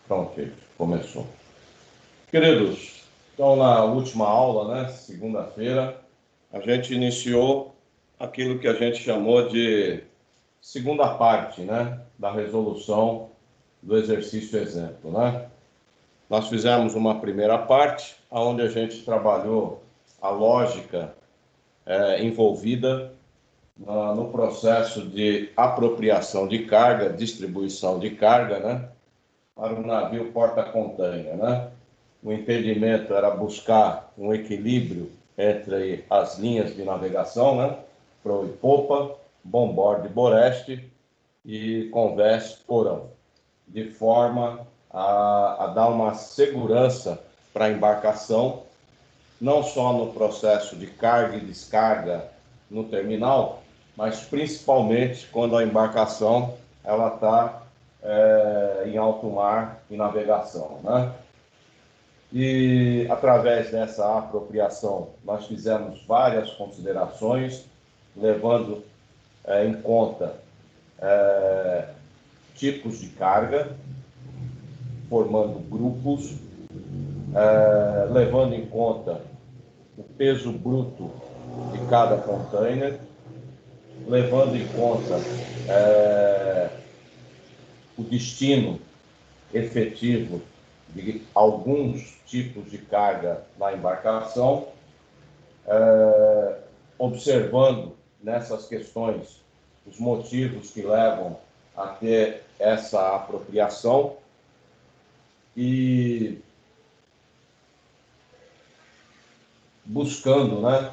Pronto, começou. Queridos, então na última aula, né, segunda-feira, a gente iniciou aquilo que a gente chamou de segunda parte, né, da resolução do exercício exemplo, né? Nós fizemos uma primeira parte, onde a gente trabalhou a lógica envolvida no processo de apropriação de carga, distribuição de carga, né, para o navio porta-container, né? O entendimento era buscar um equilíbrio entre as linhas de navegação, né? Proa e popa, bombordo e boreste e convés porão, de forma a dar uma segurança para a embarcação, não só no processo de carga e descarga no terminal, mas principalmente quando a embarcação ela está em alto mar, em navegação, né? E através dessa apropriação nós fizemos várias considerações, levando em conta tipos de carga, formando grupos, levando em conta o peso bruto de cada container, levando em conta o destino efetivo de alguns tipos de carga na embarcação, observando nessas questões os motivos que levam a ter essa apropriação e buscando, né,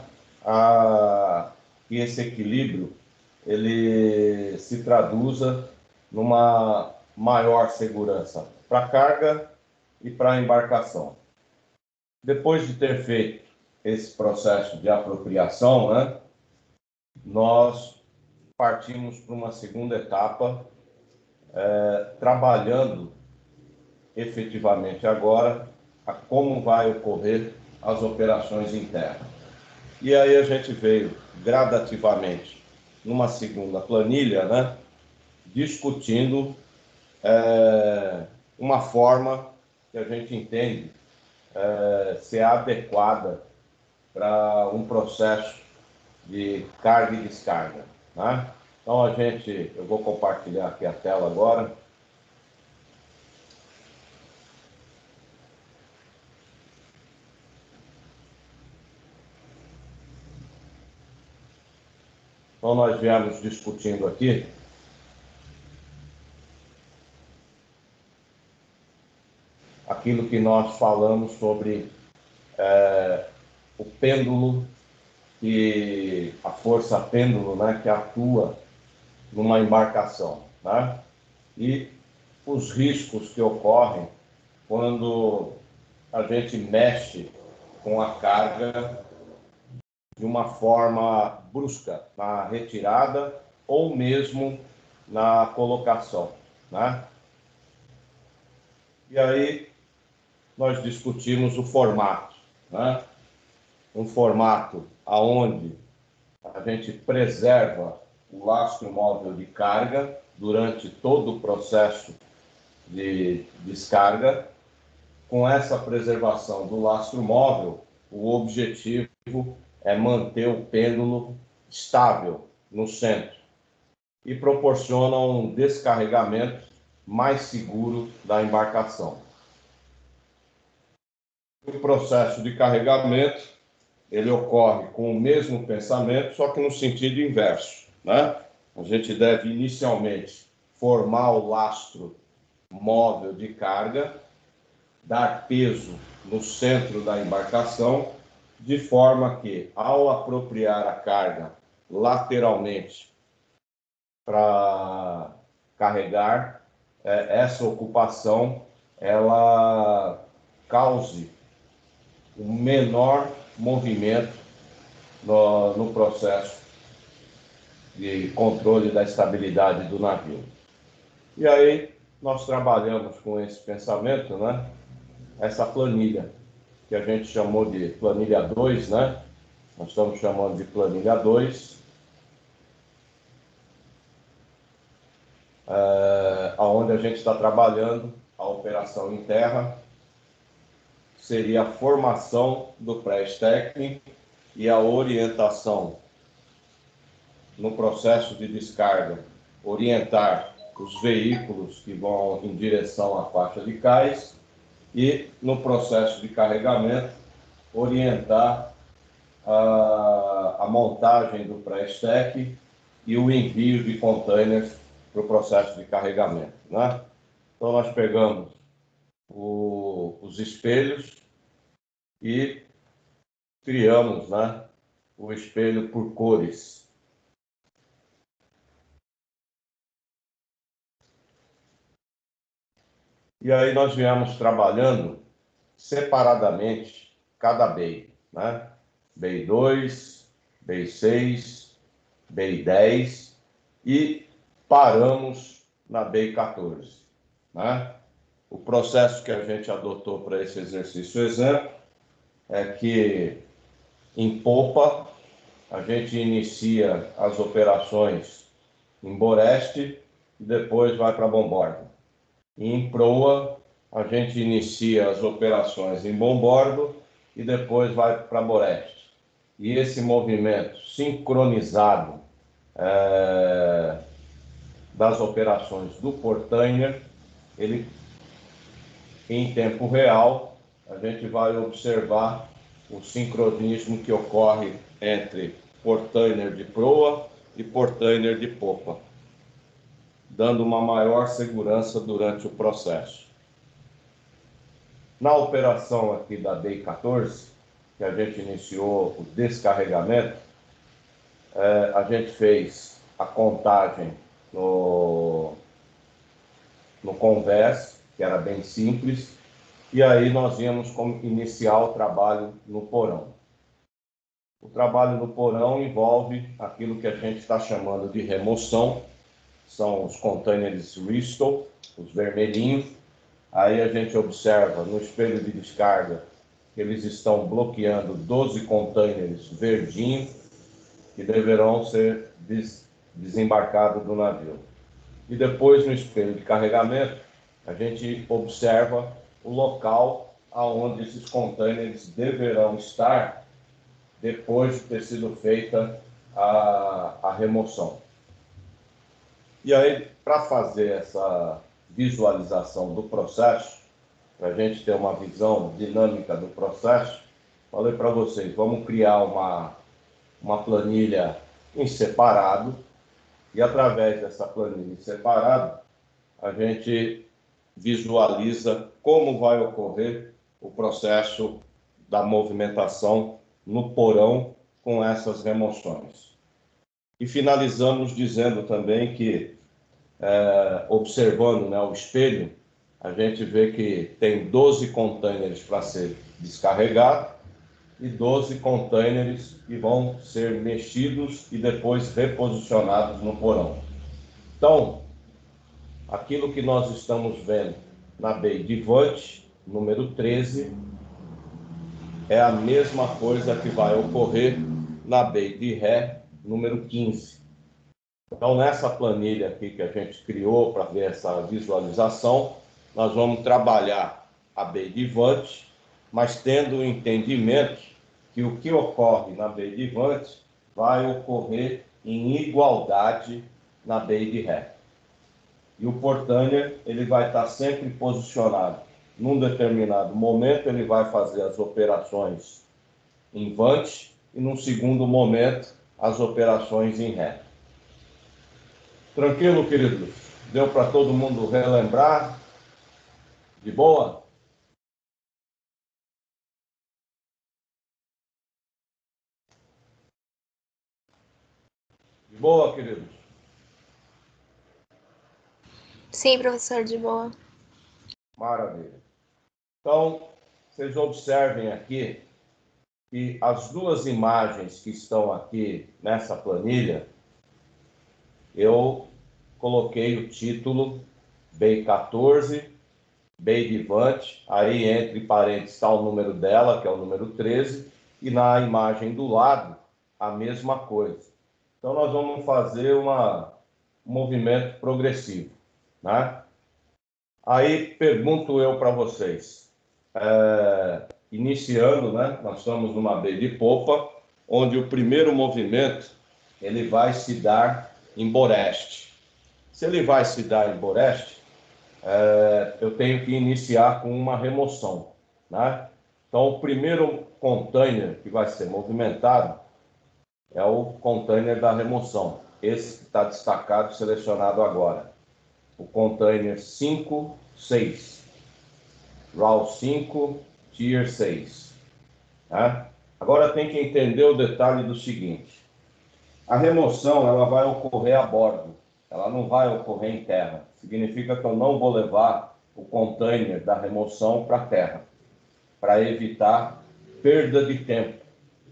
que esse equilíbrio ele se traduza numa maior segurança para a carga e para a embarcação. Depois de ter feito esse processo de apropriação, né, nós partimos para uma segunda etapa, trabalhando efetivamente agora a como vai ocorrer as operações em terra. E aí a gente veio gradativamente numa segunda planilha, né, discutindo uma forma que a gente entende ser adequada para um processo de carga e descarga, né? Então eu vou compartilhar aqui a tela agora. Então nós viemos discutindo aqui aquilo que nós falamos sobre o pêndulo e a força pêndulo, né, que atua numa embarcação, né? E os riscos que ocorrem quando a gente mexe com a carga de uma forma brusca, na retirada ou mesmo na colocação, né? E aí nós discutimos o formato, né? Um formato aonde a gente preserva o lastro móvel de carga durante todo o processo de descarga. Com essa preservação do lastro móvel, o objetivo é manter o pêndulo estável no centro e proporciona um descarregamento mais seguro da embarcação. O processo de carregamento ele ocorre com o mesmo pensamento, só que no sentido inverso, né? A gente deve inicialmente formar o lastro móvel de carga, dar peso no centro da embarcação, de forma que, ao apropriar a carga lateralmente para carregar, essa ocupação ela cause um menor movimento no processo de controle da estabilidade do navio. E aí nós trabalhamos com esse pensamento, né? Essa planilha, que a gente chamou de planilha 2, né? Nós estamos chamando de planilha 2, onde a gente está trabalhando a operação em terra seria a formação do pré-stacking e a orientação no processo de descarga, orientar os veículos que vão em direção à faixa de cais e, no processo de carregamento, orientar a montagem do pré-stack e o envio de containers para o processo de carregamento, né? Então, nós pegamos os espelhos e criamos, né, o espelho por cores. E aí nós viemos trabalhando separadamente cada bay, né? Bay 2, Bay 6, Bay 10 e paramos na Bay 14, né? O processo que a gente adotou para esse exercício exemplo é que em popa a gente inicia as operações em boreste e depois vai para bombordo. E em proa a gente inicia as operações em bombordo e depois vai para boreste. E esse movimento sincronizado das operações do portainer, ele em tempo real, a gente vai observar o sincronismo que ocorre entre portainer de proa e portainer de popa, dando uma maior segurança durante o processo. Na operação aqui da Bay 14, que a gente iniciou o descarregamento, a gente fez a contagem no convés, que era bem simples, e aí nós íamos iniciar o trabalho no porão. O trabalho no porão envolve aquilo que a gente está chamando de remoção, são os containers Ristol, os vermelhinhos. Aí a gente observa no espelho de descarga que eles estão bloqueando 12 containers verdinhos que deverão ser desembarcados do navio. E depois no espelho de carregamento a gente observa o local aonde esses containers deverão estar depois de ter sido feita a remoção. E aí, para fazer essa visualização do processo, para a gente ter uma visão dinâmica do processo, falei para vocês, vamos criar uma planilha em separado, e através dessa planilha em separado, a gente visualiza como vai ocorrer o processo da movimentação no porão com essas remoções. E finalizamos dizendo também que, observando, né, o espelho, a gente vê que tem 12 containers para ser descarregado e 12 containers que vão ser mexidos e depois reposicionados no porão. Então, aquilo que nós estamos vendo na Bay de Vante, número 13, é a mesma coisa que vai ocorrer na Bay de Ré, número 15. Então, nessa planilha aqui que a gente criou para ver essa visualização, nós vamos trabalhar a Bay de Vante, mas tendo o entendimento que o que ocorre na Bay de Vante vai ocorrer em igualdade na Bay de Ré. E o portainer, ele vai estar sempre posicionado. Num determinado momento, ele vai fazer as operações em Vante e, num segundo momento, as operações em Ré. Tranquilo, queridos? Deu para todo mundo relembrar? De boa? De boa, queridos? Sim, professor, de boa. Maravilha. Então, vocês observem aqui que as duas imagens que estão aqui nessa planilha, eu coloquei o título Bay 14, Bay de Vante, aí entre parênteses está o número dela, que é o número 13, e na imagem do lado, a mesma coisa. Então, nós vamos fazer um movimento progressivo, né? Aí pergunto eu para vocês, iniciando, né? Nós estamos numa B de popa, onde o primeiro movimento ele vai se dar em boreste. Se ele vai se dar em boreste, eu tenho que iniciar com uma remoção, né? Então, o primeiro container que vai ser movimentado é o container da remoção. Esse que está destacado, selecionado agora. O container 5, 6. RAW 5, Tier 6. Né? Agora tem que entender o detalhe do seguinte. A remoção ela vai ocorrer a bordo. Ela não vai ocorrer em terra. Significa que eu não vou levar o container da remoção para a terra, para evitar perda de tempo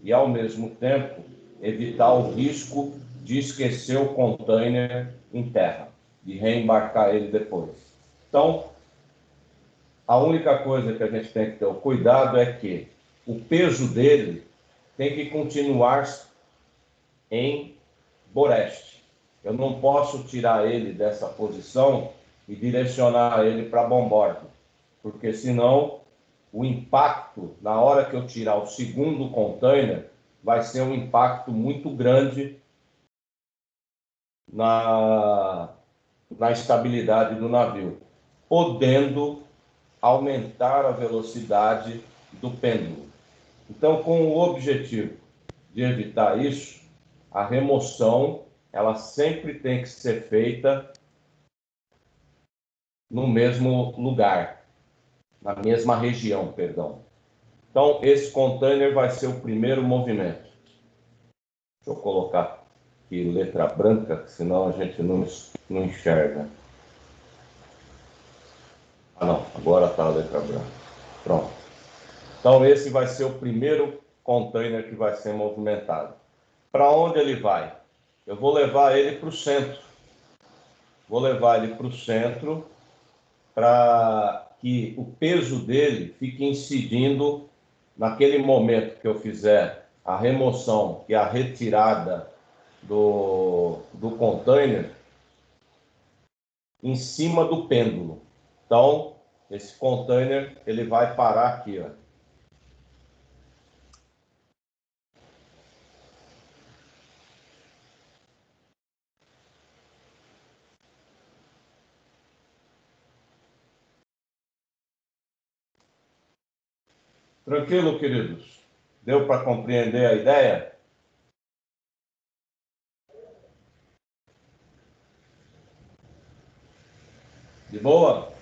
e, ao mesmo tempo, evitar o risco de esquecer o container em terra, de reembarcar ele depois. Então, a única coisa que a gente tem que ter o cuidado é que o peso dele tem que continuar em boreste. Eu não posso tirar ele dessa posição e direcionar ele para bombordo, porque senão o impacto, na hora que eu tirar o segundo container, vai ser um impacto muito grande na estabilidade do navio, podendo aumentar a velocidade do pêndulo. Então, com o objetivo de evitar isso, a remoção ela sempre tem que ser feita no mesmo lugar, na mesma região, perdão. Então, esse container vai ser o primeiro movimento. Deixa eu colocar aqui letra branca, senão a gente não enxerga. Ah, não, agora está a letra branca. Pronto. Então, esse vai ser o primeiro container que vai ser movimentado. Para onde ele vai? Eu vou levar ele para o centro. Vou levar ele para o centro para que o peso dele fique incidindo naquele momento que eu fizer a remoção e a retirada do container em cima do pêndulo. Então, esse container ele vai parar aqui, ó. Tranquilo, queridos? Deu para compreender a ideia? De boa?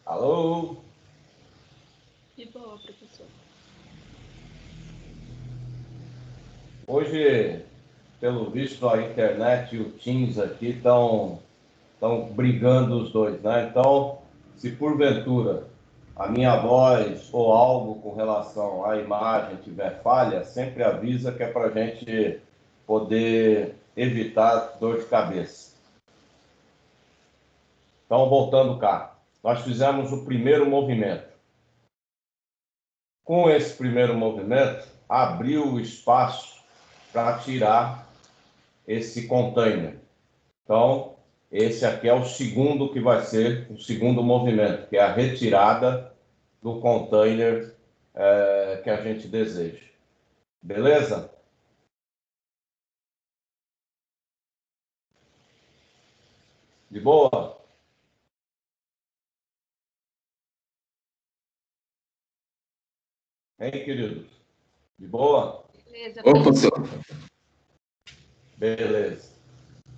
Alô? De boa, professor. Hoje, pelo visto, a internet e o Teams aqui estão brigando os dois, né? Então, se porventura a minha voz ou algo com relação à imagem tiver falha, sempre avisa que é para a gente poder evitar dor de cabeça. Então, voltando cá, nós fizemos o primeiro movimento. Com esse primeiro movimento, abriu o espaço para tirar esse container. Então, esse aqui é o segundo que vai ser o segundo movimento, que é a retirada do container que a gente deseja. Beleza? De boa? Hein, queridos? De boa? Beleza, Ô, professor. professor. Beleza.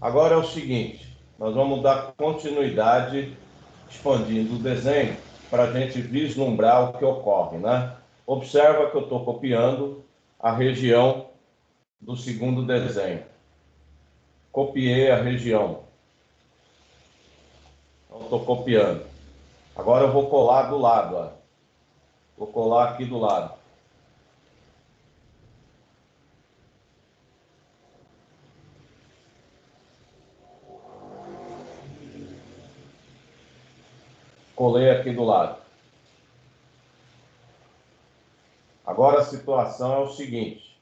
Agora é o seguinte, nós vamos dar continuidade expandindo o desenho para a gente vislumbrar o que ocorre, né? Observa que eu estou copiando a região do segundo desenho. Copiei a região. Então, estou copiando. Agora eu vou colar do lado, ó. Vou colar aqui do lado. Colei aqui do lado. Agora a situação é o seguinte.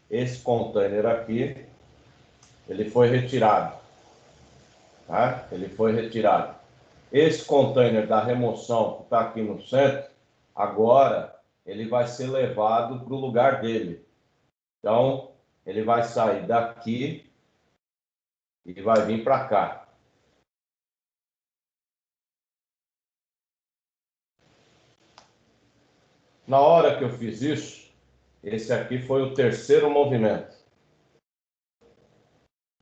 Esse container aqui, ele foi retirado. Tá? Ele foi retirado. Esse container da remoção que está aqui no centro, agora ele vai ser levado para o lugar dele. Então, ele vai sair daqui e vai vir para cá. Na hora que eu fiz isso, esse aqui foi o terceiro movimento.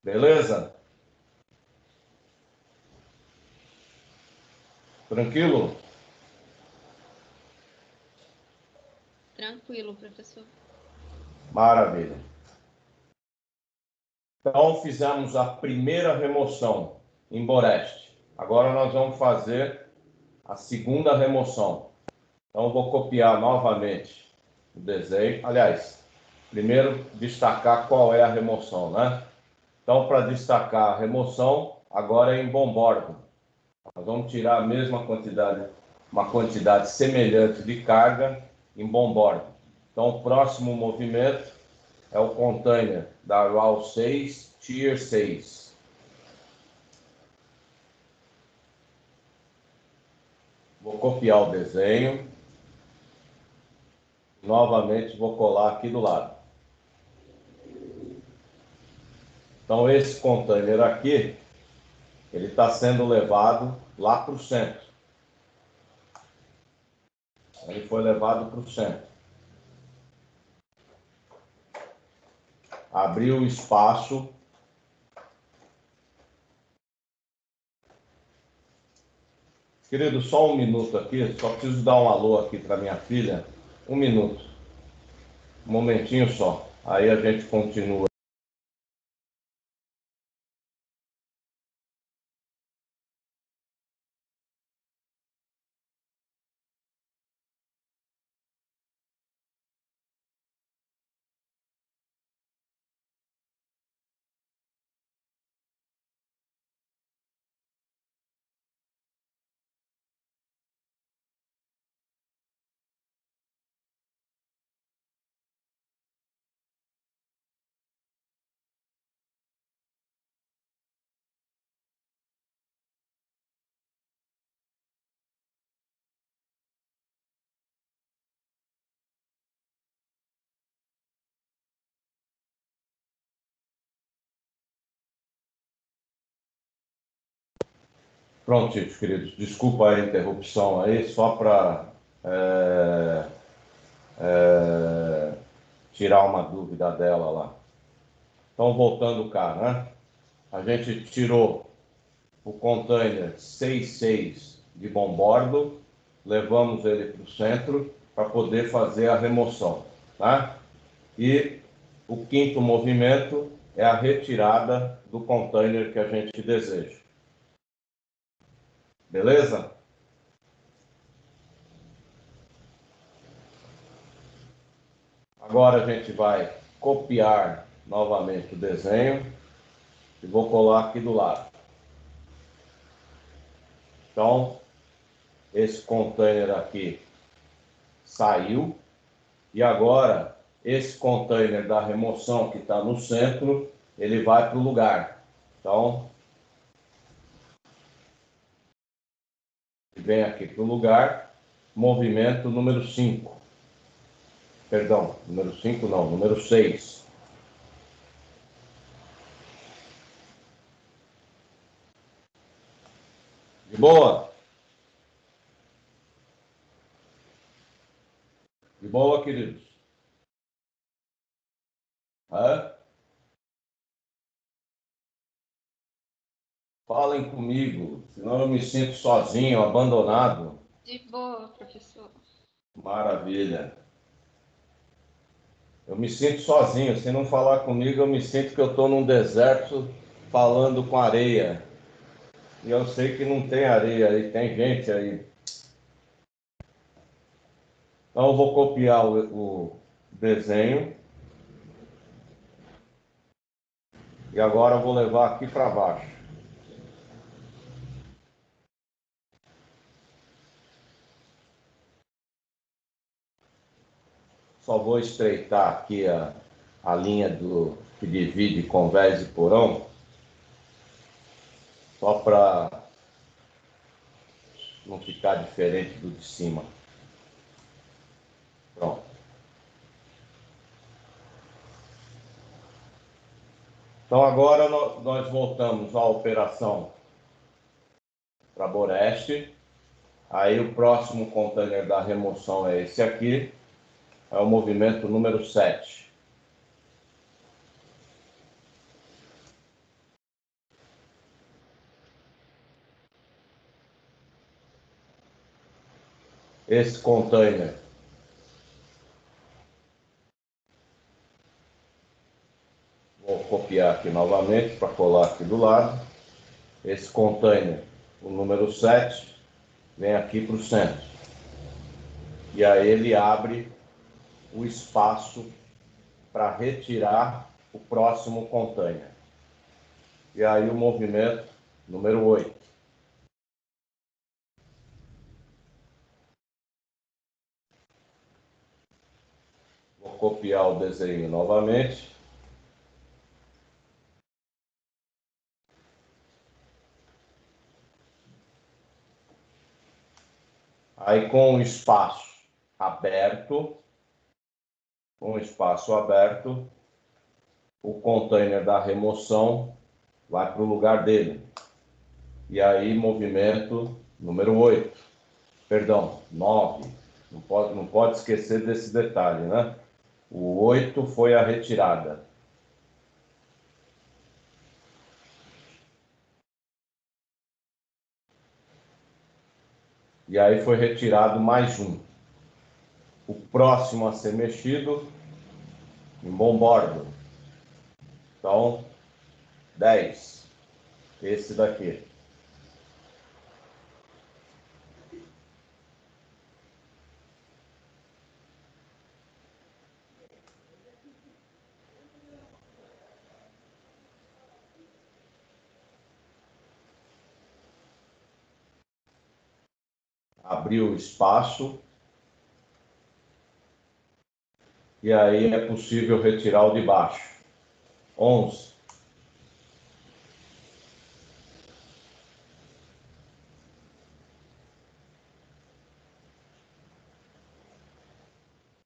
Beleza? Tranquilo? Tranquilo, professor. Maravilha. Então, fizemos a primeira remoção em Boreste. Agora nós vamos fazer a segunda remoção. Então, eu vou copiar novamente o desenho. Aliás, primeiro destacar qual é a remoção, né? Então, para destacar a remoção, agora é em bombordo. Nós vamos tirar a mesma quantidade, uma quantidade semelhante de carga em bombordo. Então, o próximo movimento é o container da RAW 6, Tier 6. Vou copiar o desenho. Novamente vou colar aqui do lado. Então esse container aqui, ele está sendo levado lá para o centro. Ele foi levado para o centro. Abriu o espaço. Querido, só um minuto aqui, só preciso dar um alô aqui para minha filha. Um minuto. Um momentinho só. Aí a gente continua. Pronto, queridos. Desculpa a interrupção aí, só para tirar uma dúvida dela lá. Então, voltando cá, né? A gente tirou o container 6.6 de bombordo, levamos ele para o centro para poder fazer a remoção, tá? E o quinto movimento é a retirada do container que a gente deseja. Beleza? Agora a gente vai copiar novamente o desenho e vou colar aqui do lado. Então, esse container aqui saiu e agora esse container da remoção que está no centro, ele vai para o lugar. Então, vem aqui para o lugar, movimento número 5. Perdão, número 5 não, número 6. De boa? De boa, queridos? Hã? Falem comigo, senão eu me sinto sozinho, abandonado. De boa, professor. Maravilha. Eu me sinto sozinho, se não falar comigo, eu me sinto que eu estou num deserto falando com areia. E eu sei que não tem areia aí, tem gente aí. Então eu vou copiar o desenho. E agora eu vou levar aqui para baixo. Só vou estreitar aqui a linha que divide convés e porão, só para não ficar diferente do de cima. Pronto. Então agora nós voltamos à operação para Boreste. Aí o próximo container da remoção é esse aqui, é o movimento número 7. Esse container vou copiar aqui novamente para colar aqui do lado. Esse container, o número 7, vem aqui para o centro. E aí ele abre o espaço para retirar o próximo container. E aí o movimento número 8. Vou copiar o desenho novamente. Aí com o espaço aberto, o container da remoção vai para o lugar dele. E aí movimento número 8. Perdão, 9. Não pode esquecer desse detalhe, né? O 8 foi a retirada. E aí foi retirado mais um. O próximo a ser mexido, em bom bordo. Então, 10. Esse daqui. Abriu o espaço. E aí é possível retirar o de baixo. 11.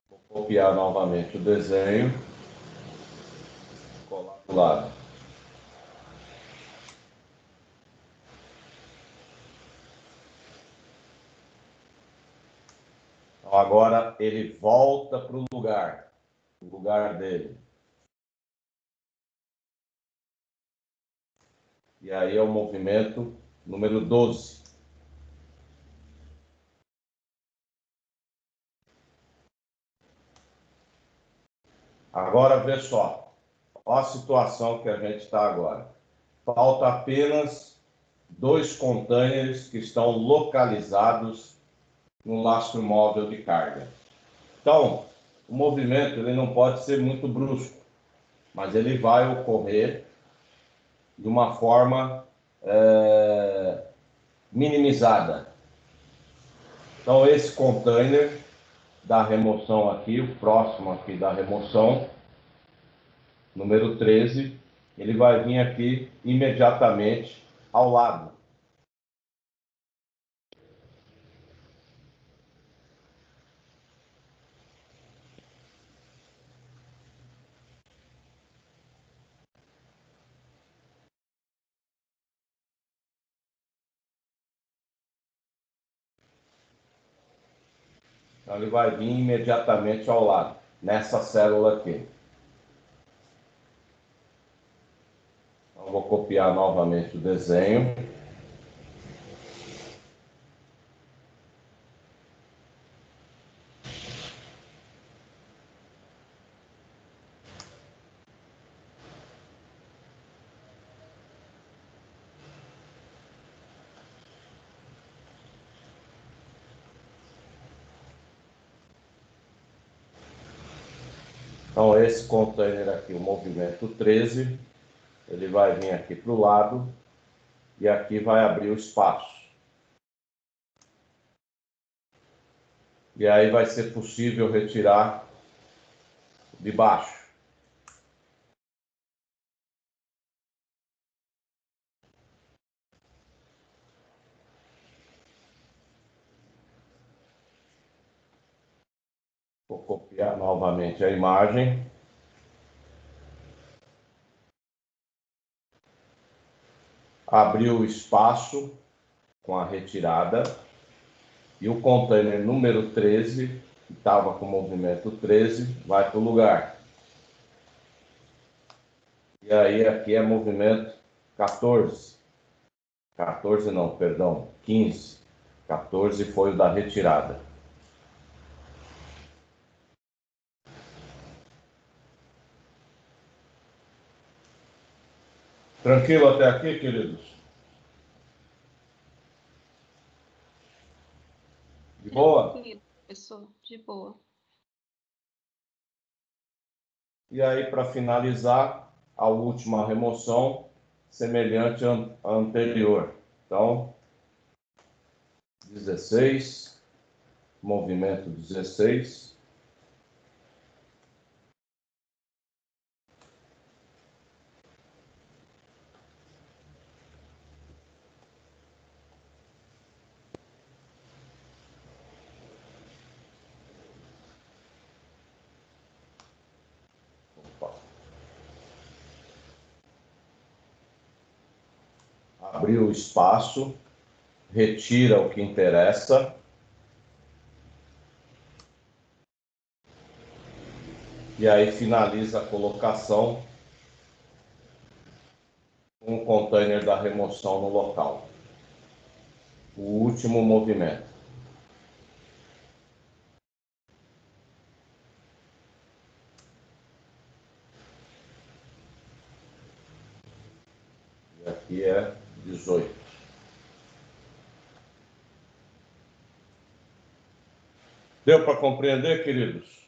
Vou copiar novamente o desenho. Colar do lado. Então agora ele volta para o lugar dele. E aí é o movimento número 12. Agora vê só. Olha a situação que a gente está agora. Falta apenas 2 containers que estão localizados no lastro móvel de carga. Então, o movimento ele não pode ser muito brusco, mas ele vai ocorrer de uma forma minimizada. Então, esse container da remoção aqui, o próximo aqui da remoção, número 13, ele vai vir aqui imediatamente ao lado. Então, ele vai vir imediatamente ao lado, nessa célula aqui. Então, vou copiar novamente o desenho. Então, esse container aqui, o movimento 13, ele vai vir aqui para o lado e aqui vai abrir o espaço. E aí vai ser possível retirar de baixo. Vou copiar novamente a imagem. Abriu o espaço com a retirada e o container número 13, que estava com o movimento 13, vai para o lugar. E aí aqui é movimento 14. 14 não, perdão, 15. 14 foi o da retirada. Tranquilo até aqui, queridos? De boa? Tranquilo, professor, de boa. E aí, para finalizar, a última remoção, semelhante à anterior. Então, 16, movimento 16. Opa. Abriu o espaço, retira o que interessa. E aí finaliza a colocação com o container da remoção no local. O último movimento. E aqui é 18. Deu para compreender, queridos?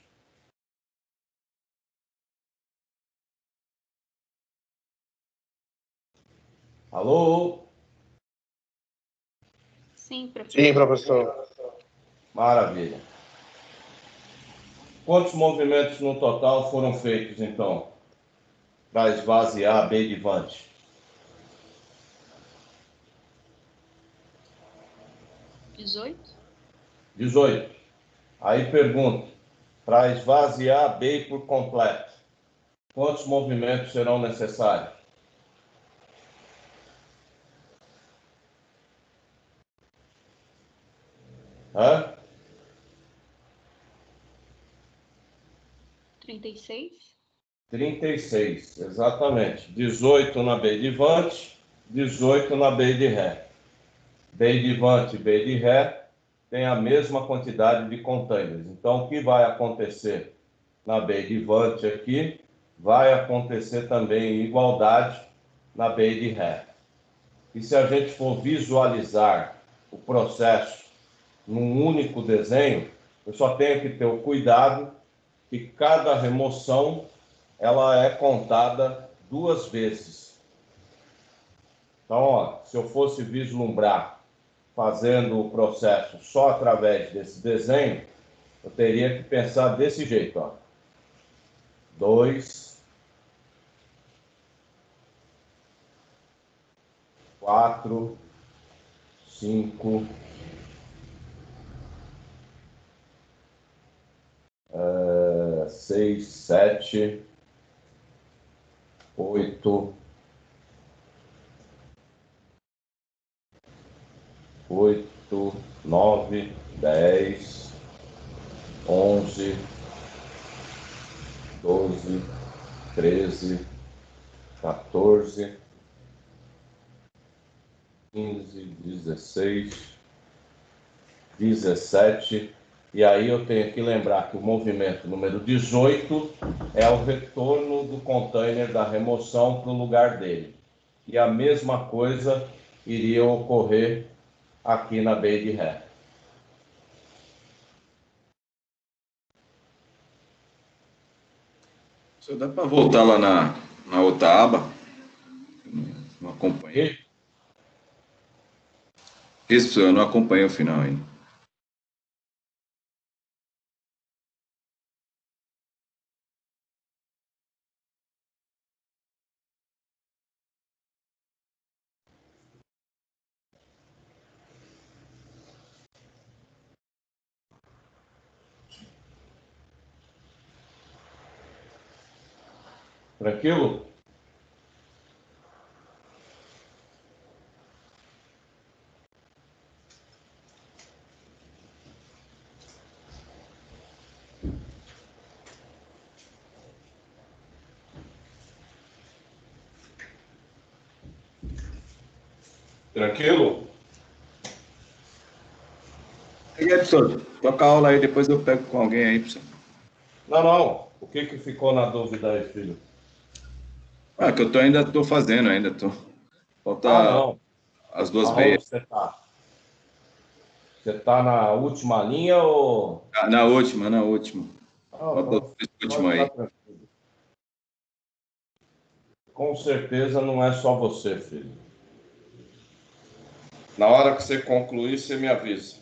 Alô? Sim, professor. Sim, professor. Maravilha. Quantos movimentos no total foram feitos, então, para esvaziar a B de Vante? 18? 18. Aí pergunto, para esvaziar a B por completo, quantos movimentos serão necessários? Hã? 36? 36, exatamente. 18 na B de Vante, 18 na B de Ré. B de Vante e B de Ré tem a mesma quantidade de containers. Então, o que vai acontecer na B de Vante aqui, vai acontecer também em igualdade na B de Ré. E se a gente for visualizar o processo num único desenho, eu só tenho que ter o cuidado que cada remoção ela é contada 2 vezes. Então, ó, se eu fosse vislumbrar fazendo o processo só através desse desenho, eu teria que pensar desse jeito, ó. 2, 4, 5, 6, 7, 8, 9, 10, 11, 12, 13, 14, 15, 16, 17. E aí eu tenho que lembrar que o movimento número 18 é o retorno do container da remoção para o lugar dele. E a mesma coisa iria ocorrer aqui na B de Ré. Só dá para voltar lá na outra aba? Não acompanhei. Isso, eu não acompanhei o final ainda. Tranquilo? Tranquilo? Aí, Edson, toca a aula aí, depois eu pego com alguém aí pra você. Não. O que ficou na dúvida aí, filho? Ah, que eu ainda tô fazendo, ainda tô. Falta Não. as duas Aonde meias. você está? Você está na última linha ou... Ah, na última, na última. Falta Então as pode últimas ficar aí. tranquilo. Com certeza não é só você, filho. Na hora que você concluir, você me avisa.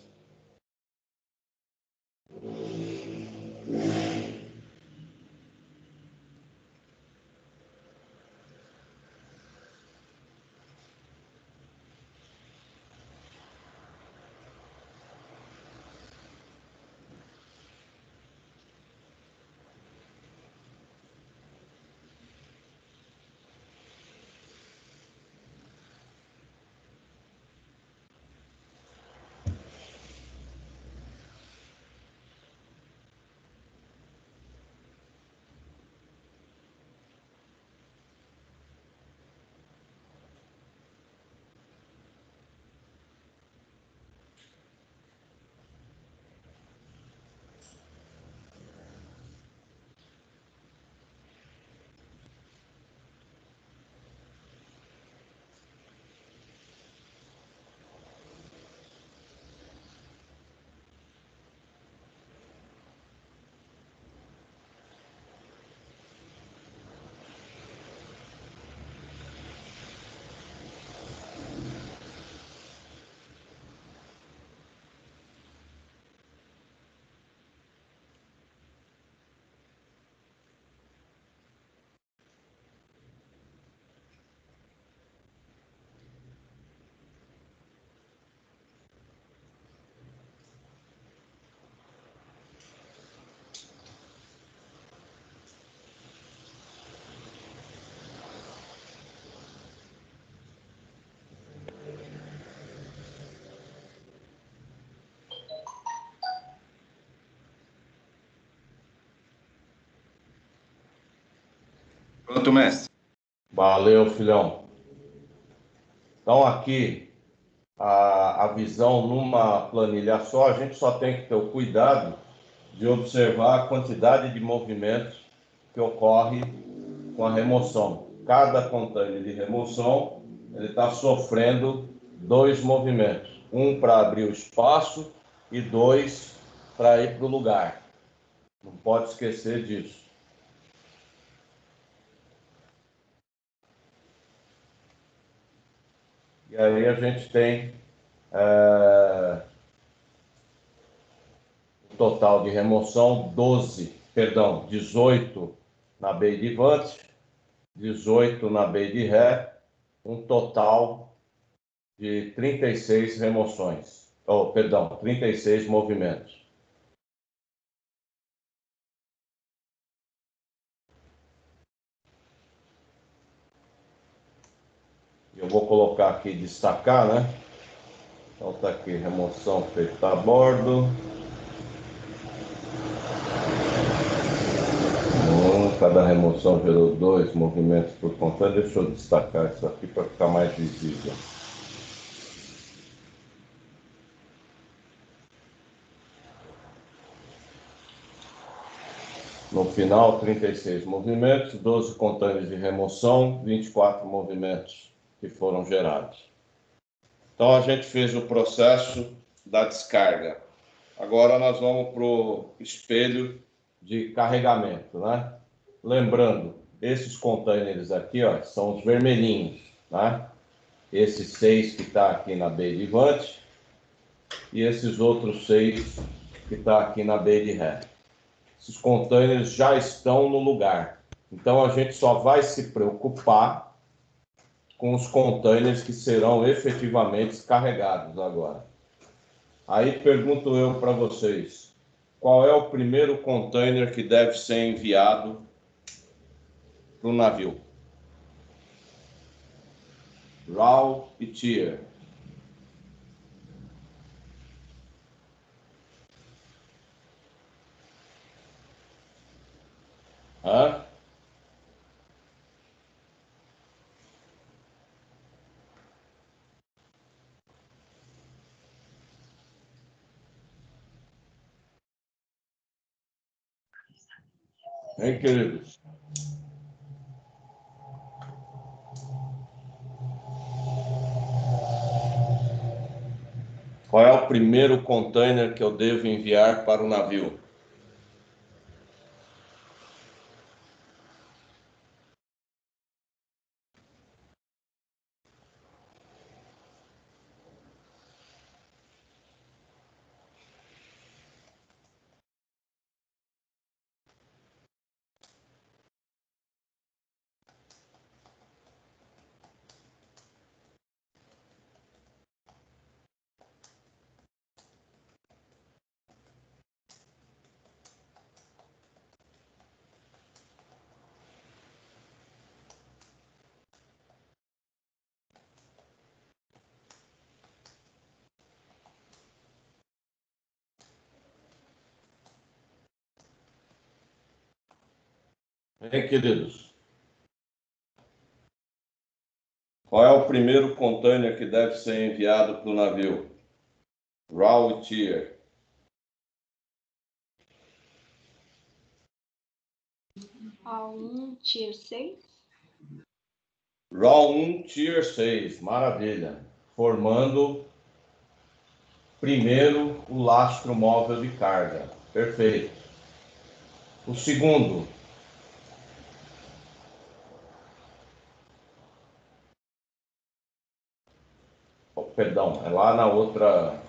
Pronto, mestre. Valeu, filhão. Então, aqui, a visão numa planilha só, a gente só tem que ter o cuidado de observar a quantidade de movimentos que ocorre com a remoção. Cada container de remoção, ele está sofrendo 2 movimentos. Um para abrir o espaço e 2 para ir para o lugar. Não pode esquecer disso. E aí a gente tem um total de remoção 18 na Bay de Vant, 18 na Bay de Ré, um total de 36 remoções. 36 movimentos. Eu vou colocar aqui, destacar, né? Então tá aqui, remoção feita a bordo. Cada remoção gerou 2 movimentos por container. Deixa eu destacar isso aqui para ficar mais visível. No final, 36 movimentos, 12 containers de remoção, 24 movimentos que foram gerados. Então, a gente fez o processo da descarga. Agora, nós vamos para o espelho de carregamento, né? Lembrando, esses containers aqui, ó, são os vermelhinhos, né? Esses 6 que está aqui na Bay de Vant e esses outros 6 que está aqui na Bay de Ré. Esses containers já estão no lugar. Então, a gente só vai se preocupar com os containers que serão efetivamente carregados agora. Aí pergunto eu para vocês, qual é o primeiro container que deve ser enviado para o navio. RAW e Tier. Hã? Hein, queridos? Qual é o primeiro container que eu devo enviar para o navio? Hein, queridos? Qual é o primeiro container que deve ser enviado para o navio? RAW e Tier. RAW1, Tier 6. RAW 1, Tier 6. Maravilha. Formando primeiro o lastro móvel de carga. Perfeito. O segundo. Oh, perdão, é lá na outra.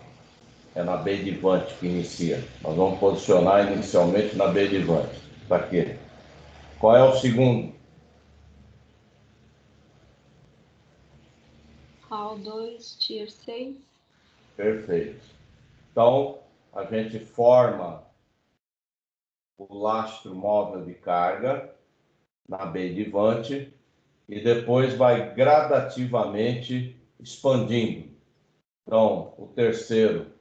É na B de Vante que inicia. Nós vamos posicionar inicialmente na B de Vante. Está aqui. Qual é o segundo? RAW2, Tier 6. Perfeito. Então, a gente forma o lastro móvel de carga na B de Vante e depois vai gradativamente expandindo. Então, o terceiro,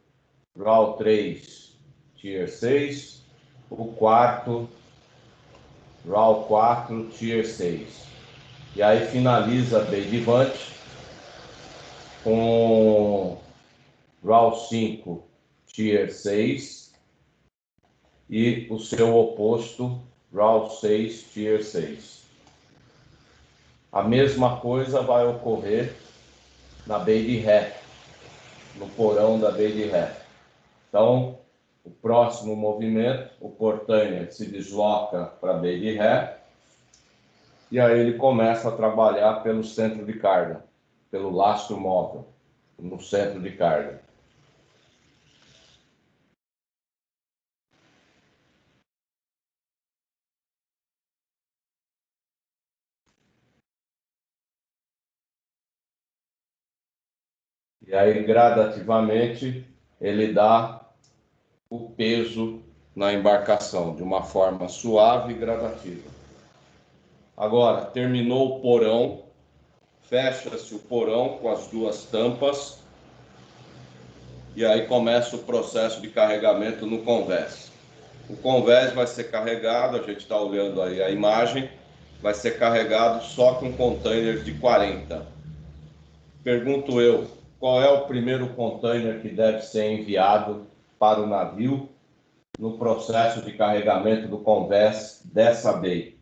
RAW 3, Tier 6. O quarto, RAW 4, Tier 6. E aí finaliza a B de Vante com RAW 5, Tier 6 e o seu oposto, RAW 6, Tier 6. A mesma coisa vai ocorrer na Bay de Ré, no porão da Bay de Ré. Então, o próximo movimento, o portainer se desloca para a Bay de Ré e aí ele começa a trabalhar pelo centro de carga, pelo lastro móvel, no centro de carga. E aí, gradativamente, ele dá o peso na embarcação, de uma forma suave e gradativa. Agora, terminou o porão, fecha-se o porão com as duas tampas, e aí começa o processo de carregamento no convés. O convés vai ser carregado, a gente está olhando aí a imagem, vai ser carregado só com container de 40. Pergunto eu, qual é o primeiro container que deve ser enviado para o navio no processo de carregamento do convés dessa bay?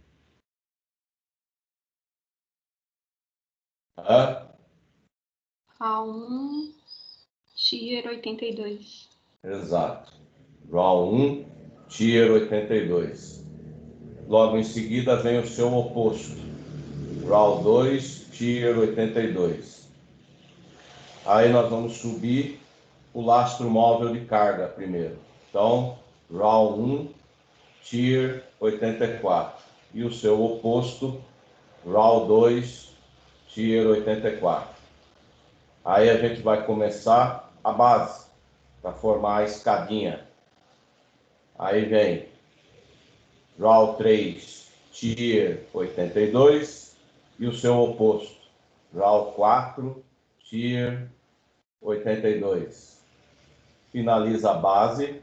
RAW1, Tier 82. Exato. RAW 1, Tier 82. Logo em seguida vem o seu oposto. RAW 2, Tier 82. Aí nós vamos subir o lastro móvel de carga primeiro. Então, RAW 1, Tier 84. E o seu oposto, RAW 2, Tier 84. Aí a gente vai começar a base, para formar a escadinha. Aí vem RAW 3, Tier 82 e o seu oposto, RAW 4, Tier 82. Finaliza a base,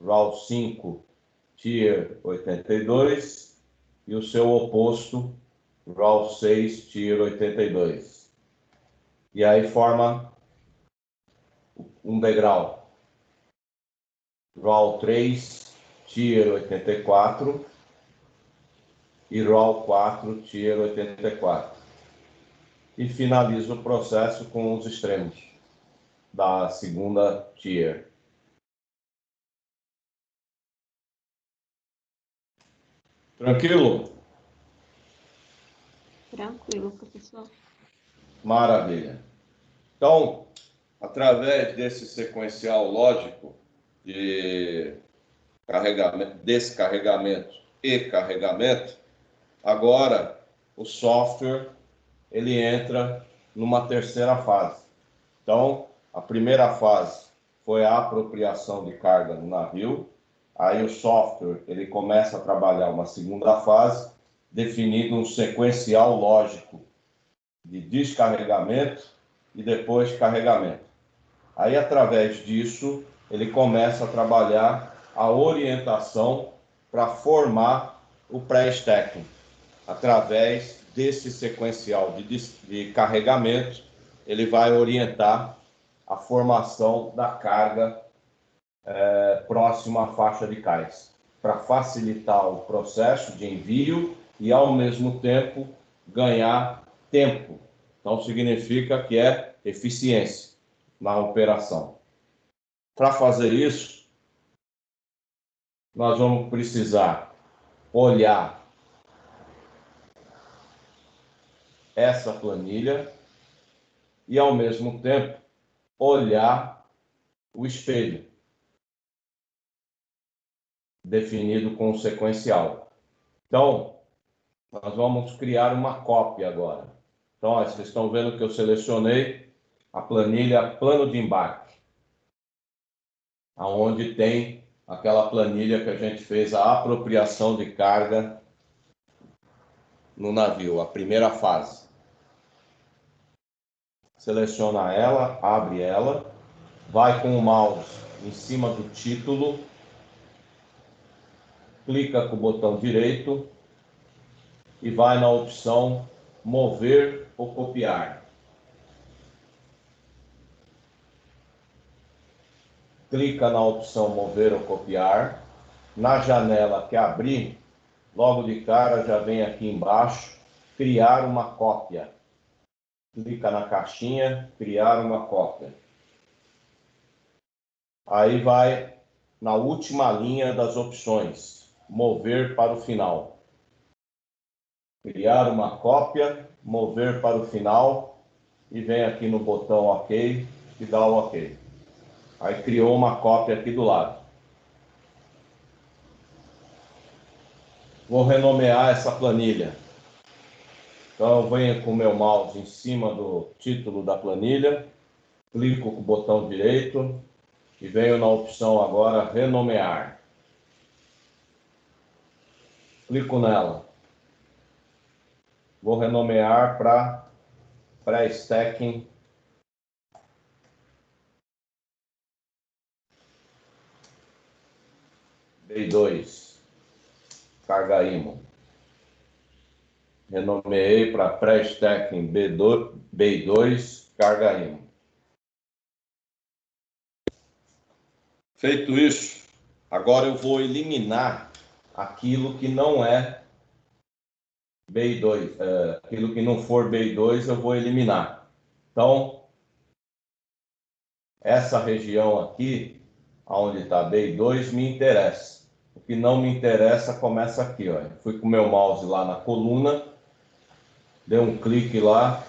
RAW 5, Tier 82 e o seu oposto, RAW 6, Tier 82. E aí forma um degrau, RAW 3, Tier 84 e RAW 4, Tier 84. E finaliza o processo com os extremos da segunda Tier. Tranquilo? Tranquilo, professor. Maravilha. Então, através desse sequencial lógico de carregamento, descarregamento e carregamento, agora o software ele entra numa terceira fase. Então, a primeira fase foi a apropriação de carga no navio. Aí o software ele começa a trabalhar uma segunda fase, definindo um sequencial lógico de descarregamento e depois carregamento. Aí, através disso, ele começa a trabalhar a orientação para formar o pré-stacking. Através desse sequencial de carregamento, ele vai orientar a formação da carga próxima à faixa de cais, para facilitar o processo de envio e, ao mesmo tempo, ganhar tempo. Então, significa que é eficiência na operação. Para fazer isso, nós vamos precisar olhar essa planilha e, ao mesmo tempo, olhar o espelho, definido com o sequencial. Então, nós vamos criar uma cópia agora. Então, ó, vocês estão vendo que eu selecionei a planilha plano de embarque, aonde tem aquela planilha que a gente fez a apropriação de carga no navio, a primeira fase. Seleciona ela, abre ela, vai com o mouse em cima do título, clica com o botão direito e vai na opção mover ou copiar. Clica na opção mover ou copiar. Na janela que abrir, logo de cara já vem aqui embaixo, criar uma cópia. Clica na caixinha, criar uma cópia. Aí vai na última linha das opções, mover para o final. Criar uma cópia, mover para o final e vem aqui no botão OK e dá o OK. Aí criou uma cópia aqui do lado. Vou renomear essa planilha. Então eu venho com o meu mouse em cima do título da planilha, clico com o botão direito e venho na opção agora renomear. Clico nela. Vou renomear para pré-stacking B2, carga IMO. Renomeei para pré-stacking B2, carga IMO. Feito isso, agora eu vou eliminar aquilo que não é B2, aquilo que não for B2 eu vou eliminar. Então, essa região aqui, onde está B2, me interessa. O que não me interessa começa aqui, ó. Fui com o meu mouse lá na coluna, dei um clique lá,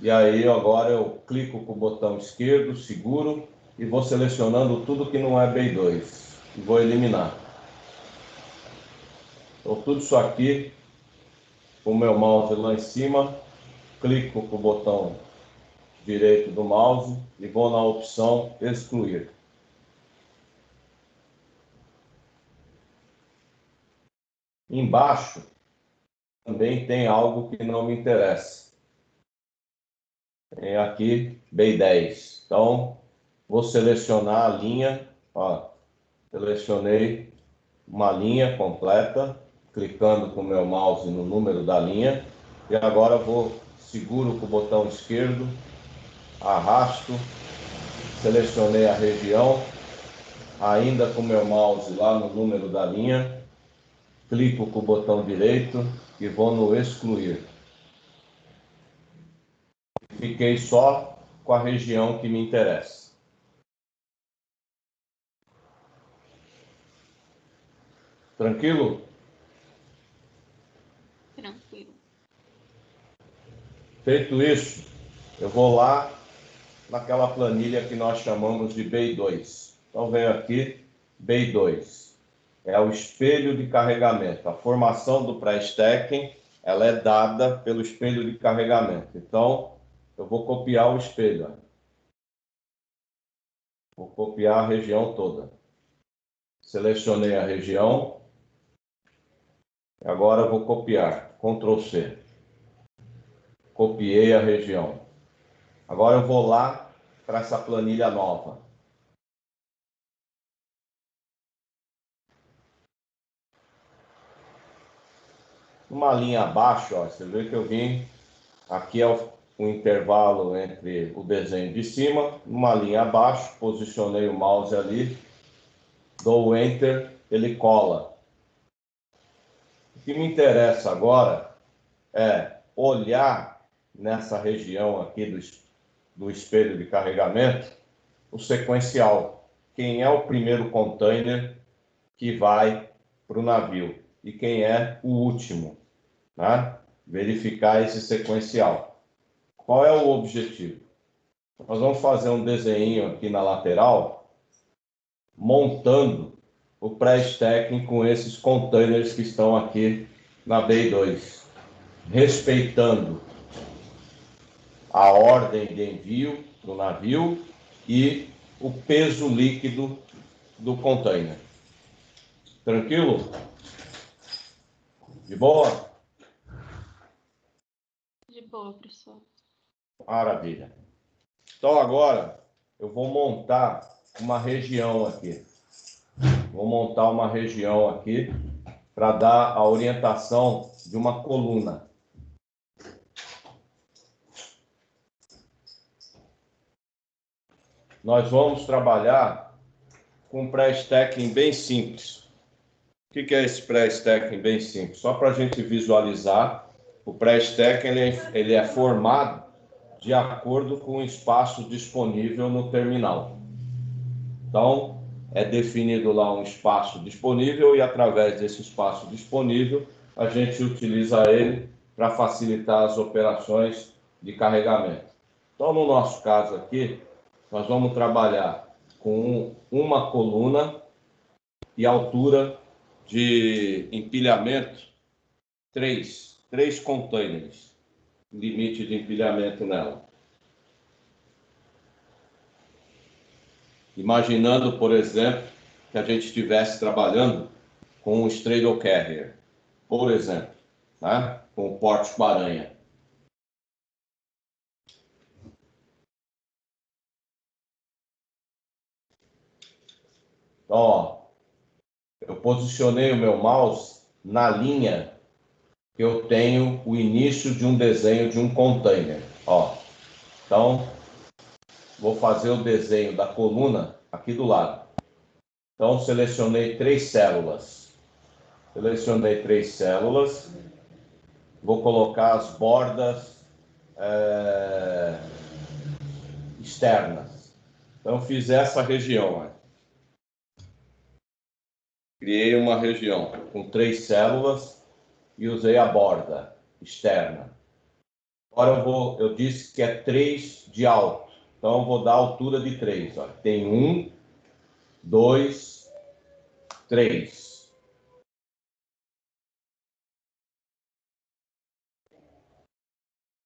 e aí agora eu clico com o botão esquerdo, seguro, e vou selecionando tudo que não é B2, e vou eliminar. Então tudo isso aqui, com o meu mouse lá em cima, clico com o botão direito do mouse e vou na opção excluir. Embaixo também tem algo que não me interessa. Tem aqui B10. Então, vou selecionar a linha. Ó, selecionei uma linha completa, clicando com o meu mouse no número da linha. E agora seguro com o botão esquerdo, arrasto, selecionei a região, ainda com o meu mouse lá no número da linha, clico com o botão direito e vou no excluir. Fiquei só com a região que me interessa. Tranquilo? Tranquilo. Feito isso, eu vou lá naquela planilha que nós chamamos de BI2. Então, venho aqui, BI2. É o espelho de carregamento. A formação do pré-stacking, ela é dada pelo espelho de carregamento. Então, eu vou copiar o espelho. Vou copiar a região toda. Selecionei a região. Agora eu vou copiar. Ctrl C. Copiei a região. Agora eu vou lá para essa planilha nova. Uma linha abaixo, ó, você vê que eu vim, aqui é o intervalo entre o desenho de cima, uma linha abaixo, posicionei o mouse ali, dou Enter, ele cola. O que me interessa agora é olhar nessa região aqui do espelho de carregamento, o sequencial. Quem é o primeiro container que vai para o navio e quem é o último, né? Verificar esse sequencial. Qual é o objetivo? Nós vamos fazer um desenho aqui na lateral, montando o pré-stacking com esses containers que estão aqui na BI2, respeitando a ordem de envio do navio e o peso líquido do container. Tranquilo? De boa? De boa, professor. Maravilha. Então agora eu vou montar uma região aqui. Vou montar uma região aqui para dar a orientação de uma coluna. Nós vamos trabalhar com um pré-stacking bem simples. O que é esse pré-stacking bem simples? Só para a gente visualizar, o pré-stacking ele é formado de acordo com o espaço disponível no terminal. Então, é definido lá um espaço disponível e, através desse espaço disponível, a gente utiliza ele para facilitar as operações de carregamento. Então, no nosso caso aqui, nós vamos trabalhar com uma coluna e altura de empilhamento 3 containers, limite de empilhamento nela. Imaginando, por exemplo, que a gente estivesse trabalhando com um straddle carrier, por exemplo, né? Com o porte-aranha. Então, ó, eu posicionei o meu mouse na linha que eu tenho o início de um desenho de um container. Ó. Então, vou fazer o desenho da coluna aqui do lado. Então, selecionei 3 células. Selecionei 3 células. Vou colocar as bordas externas. Então, fiz essa região. Ó. Criei uma região com 3 células e usei a borda externa. Agora eu disse que é 3 de alto. Então, eu vou dar a altura de 3. Ó. Tem 1, 2, 3.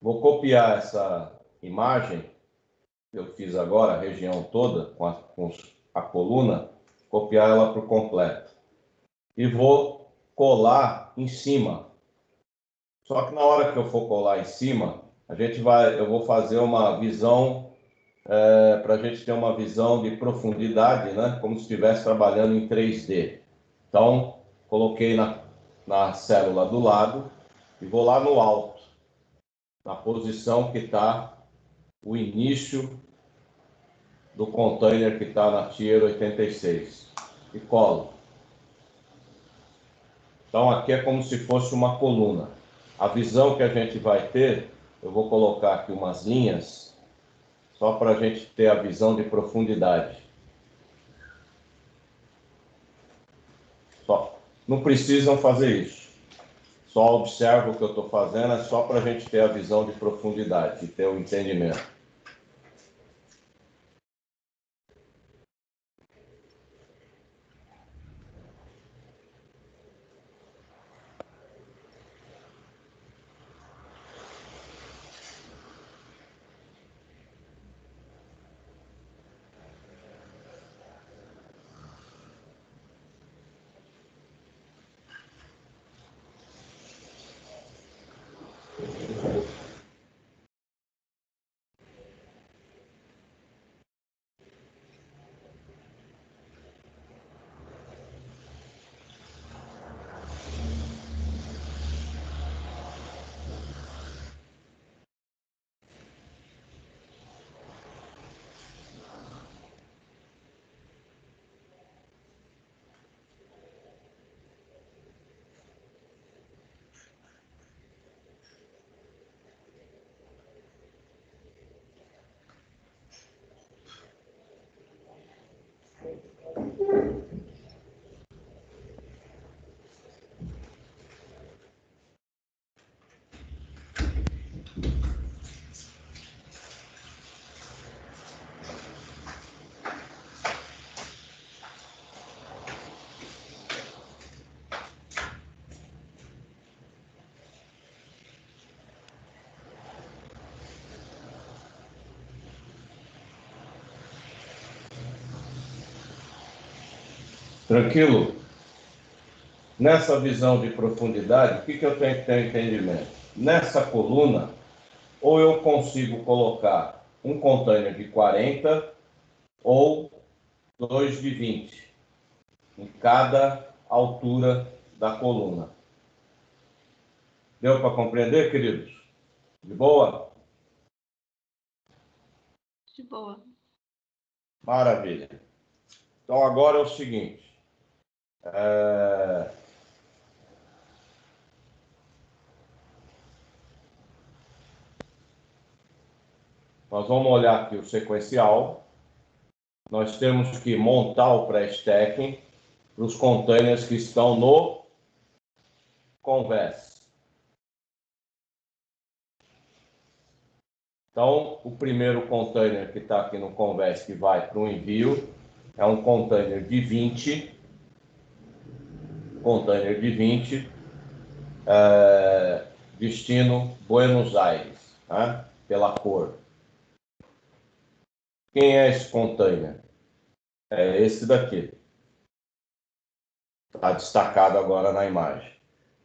Vou copiar essa imagem que eu fiz agora, a região toda, com a coluna, copiar ela para o completo. E vou colar em cima. Só que na hora que eu for colar em cima, eu vou fazer uma visão, para a gente ter uma visão de profundidade, né? Como se estivesse trabalhando em 3D. Então, coloquei na célula do lado e vou lá no alto, na posição que está o início do container que está na Tier 86 e colo. Então aqui é como se fosse uma coluna. A visão que a gente vai ter, eu vou colocar aqui umas linhas, só para a gente ter a visão de profundidade. Só. Não precisam fazer isso. Só observa o que eu estou fazendo, é só para a gente ter a visão de profundidade e ter o entendimento. Tranquilo? Nessa visão de profundidade, o que eu tenho que ter entendimento? Nessa coluna, ou eu consigo colocar um container de 40 ou dois de 20 em cada altura da coluna. Deu para compreender, queridos? De boa? De boa. Maravilha. Então agora é o seguinte. Nós vamos olhar aqui o sequencial. Nós temos que montar o pré-stacking para os containers que estão no convés. Então, o primeiro container que está aqui no convés que vai para o envio é um container de 20. Container de 20, destino Buenos Aires, né? Pela cor. Quem é esse container? É esse daqui. Está destacado agora na imagem.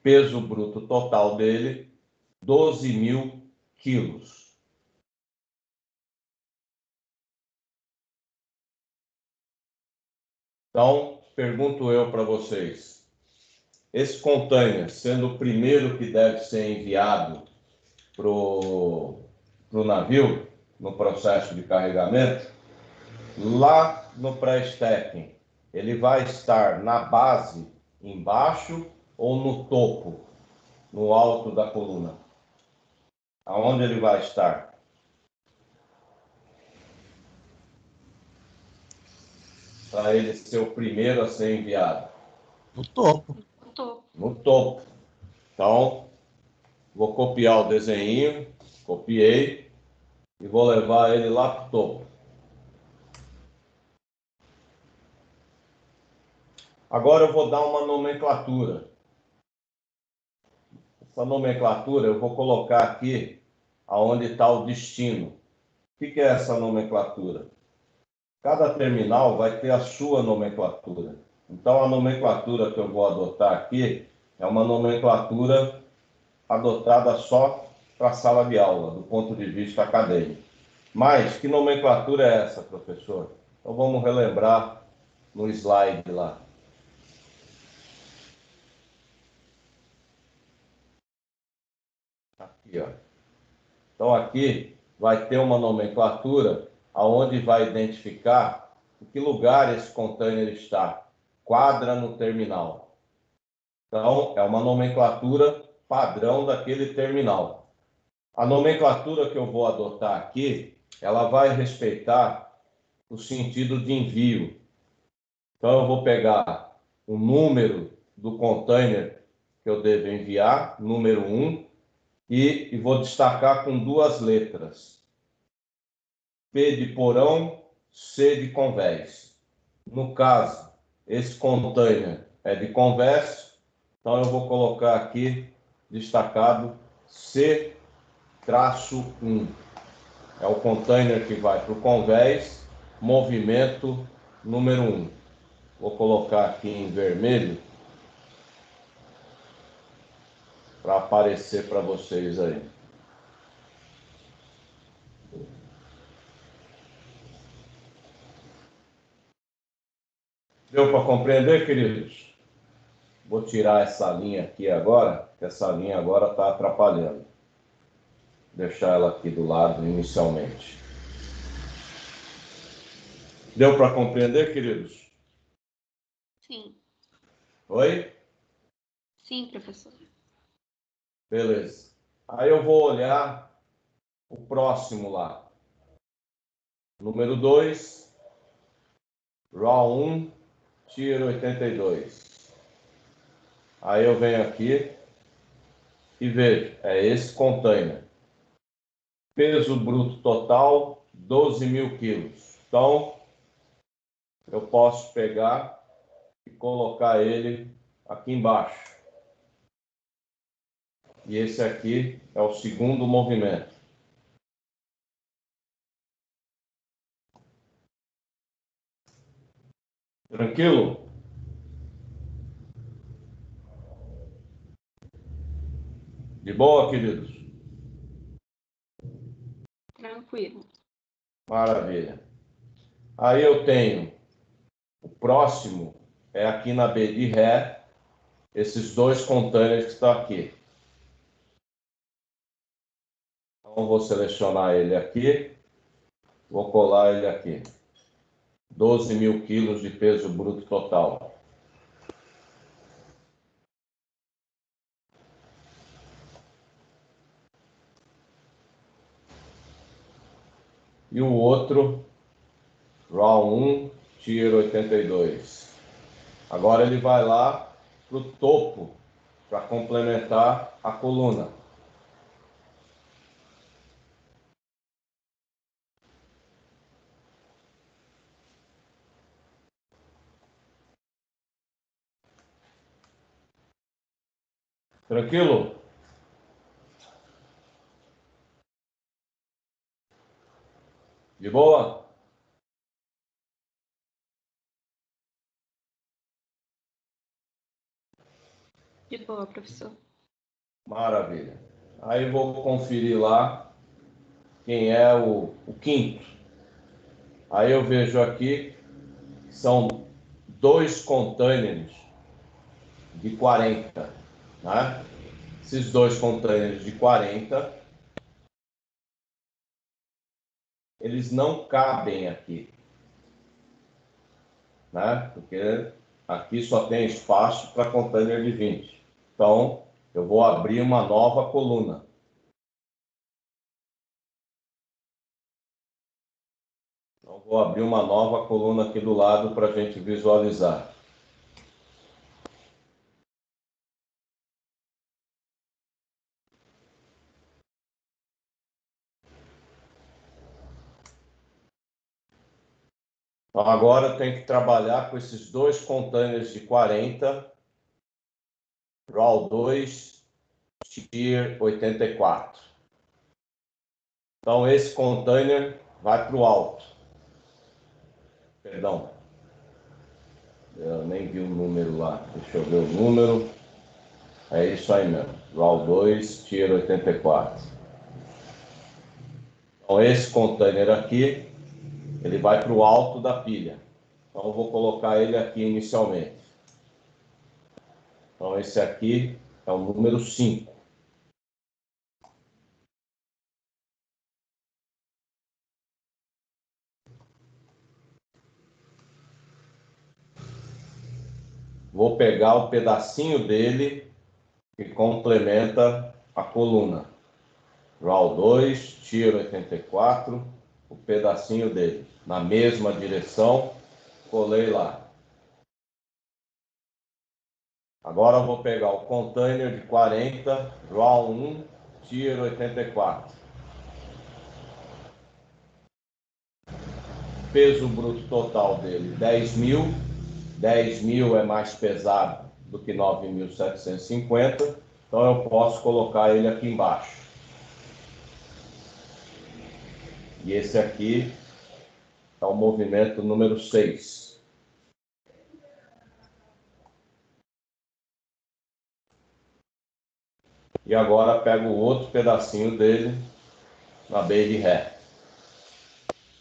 Peso bruto total dele, 12.000 quilos. Então, pergunto eu para vocês. Esse container, sendo o primeiro que deve ser enviado para o navio, no processo de carregamento, lá no pré-stacking, ele vai estar na base, embaixo ou no topo, no alto da coluna? Aonde ele vai estar? Para ele ser o primeiro a ser enviado? No topo. No topo. No topo. Então, vou copiar o desenho, copiei, e vou levar ele lá para o topo. Agora eu vou dar uma nomenclatura. Essa nomenclatura eu vou colocar aqui aonde está o destino. O que é essa nomenclatura? Cada terminal vai ter a sua nomenclatura. Então a nomenclatura que eu vou adotar aqui é uma nomenclatura adotada só para a sala de aula, do ponto de vista acadêmico. Mas que nomenclatura é essa, professor? Então vamos relembrar no slide lá. Aqui, ó. Então aqui vai ter uma nomenclatura aonde vai identificar em que lugar esse container está. Quadra no terminal. Então é uma nomenclatura padrão daquele terminal. A nomenclatura que eu vou adotar aqui, ela vai respeitar o sentido de envio. Então eu vou pegar o número do container que eu devo enviar, número 1, e vou destacar com duas letras. P de porão, C de convés. No caso, esse container é de convés, então eu vou colocar aqui destacado C-1. É o container que vai para o convés, movimento número 1. Vou colocar aqui em vermelho para aparecer para vocês aí. Deu para compreender, queridos? Vou tirar essa linha aqui agora, que essa linha agora está atrapalhando. Deixar ela aqui do lado inicialmente. Deu para compreender, queridos? Sim. Oi? Sim, professor. Beleza. Aí eu vou olhar o próximo lá. Número 2, RAW 1, Tier 82. Aí eu venho aqui e vejo, é esse container. Peso bruto total, 12.000 quilos. Então, eu posso pegar e colocar ele aqui embaixo. E esse aqui é o segundo movimento. Tranquilo? De boa, queridos? Tranquilo. Maravilha. Aí eu tenho o próximo, é aqui na B de Ré, esses dois containers que estão aqui. Então, vou selecionar ele aqui, vou colar ele aqui. 12.000 quilos de peso bruto total. E o outro, RAW 1, Tier 82. Agora ele vai lá para o topo, para complementar a coluna. Tranquilo? De boa? De boa, professor. Maravilha. Aí vou conferir lá quem é o quinto. Aí eu vejo aqui, são dois containers de 40, né? Esses dois containers de 40, eles não cabem aqui, né? Porque aqui só tem espaço para container de 20. Então, eu vou abrir uma nova coluna. Então, vou abrir uma nova coluna aqui do lado para a gente visualizar. Então, agora eu tenho que trabalhar com esses dois containers de 40, RAW 2, Tier 84. Então, esse container vai para o alto. Perdão, eu nem vi o número lá. Deixa eu ver o número. É isso aí mesmo. Raw 2, Tier 84. Então, esse container aqui, ele vai para o alto da pilha. Então, eu vou colocar ele aqui inicialmente. Então, esse aqui é o número 5. Vou pegar o pedacinho dele que complementa a coluna. Raw 2, Tier 84, o pedacinho dele. Na mesma direção, colei lá. Agora eu vou pegar o container de 40, Raw 1, Tier 84. Peso bruto total dele, 10.000. 10.000 é mais pesado do que 9.750, então eu posso colocar ele aqui embaixo. E esse aqui é o movimento número 6. E agora pego o outro pedacinho dele na baby ré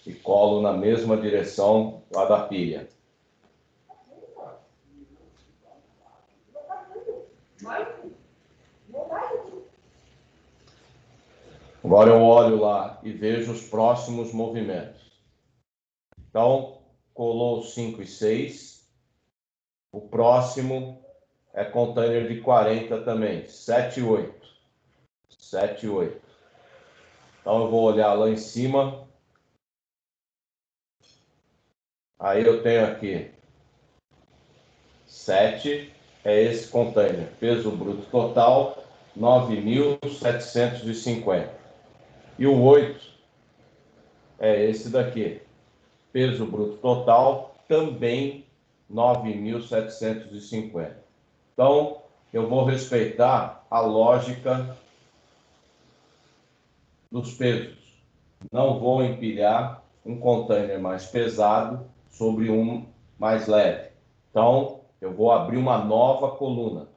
e colo na mesma direção lá da pilha. Agora eu olho lá e vejo os próximos movimentos. Então, colou 5 e 6. O próximo é container de 40 também, 7 e 8. 7 e 8. Então eu vou olhar lá em cima. Aí eu tenho aqui 7, é esse container. Peso bruto total, 9.750. E o 8 é esse daqui. Peso bruto total, também 9.750. Então, eu vou respeitar a lógica dos pesos. Não vou empilhar um container mais pesado sobre um mais leve. Então, eu vou abrir uma nova coluna.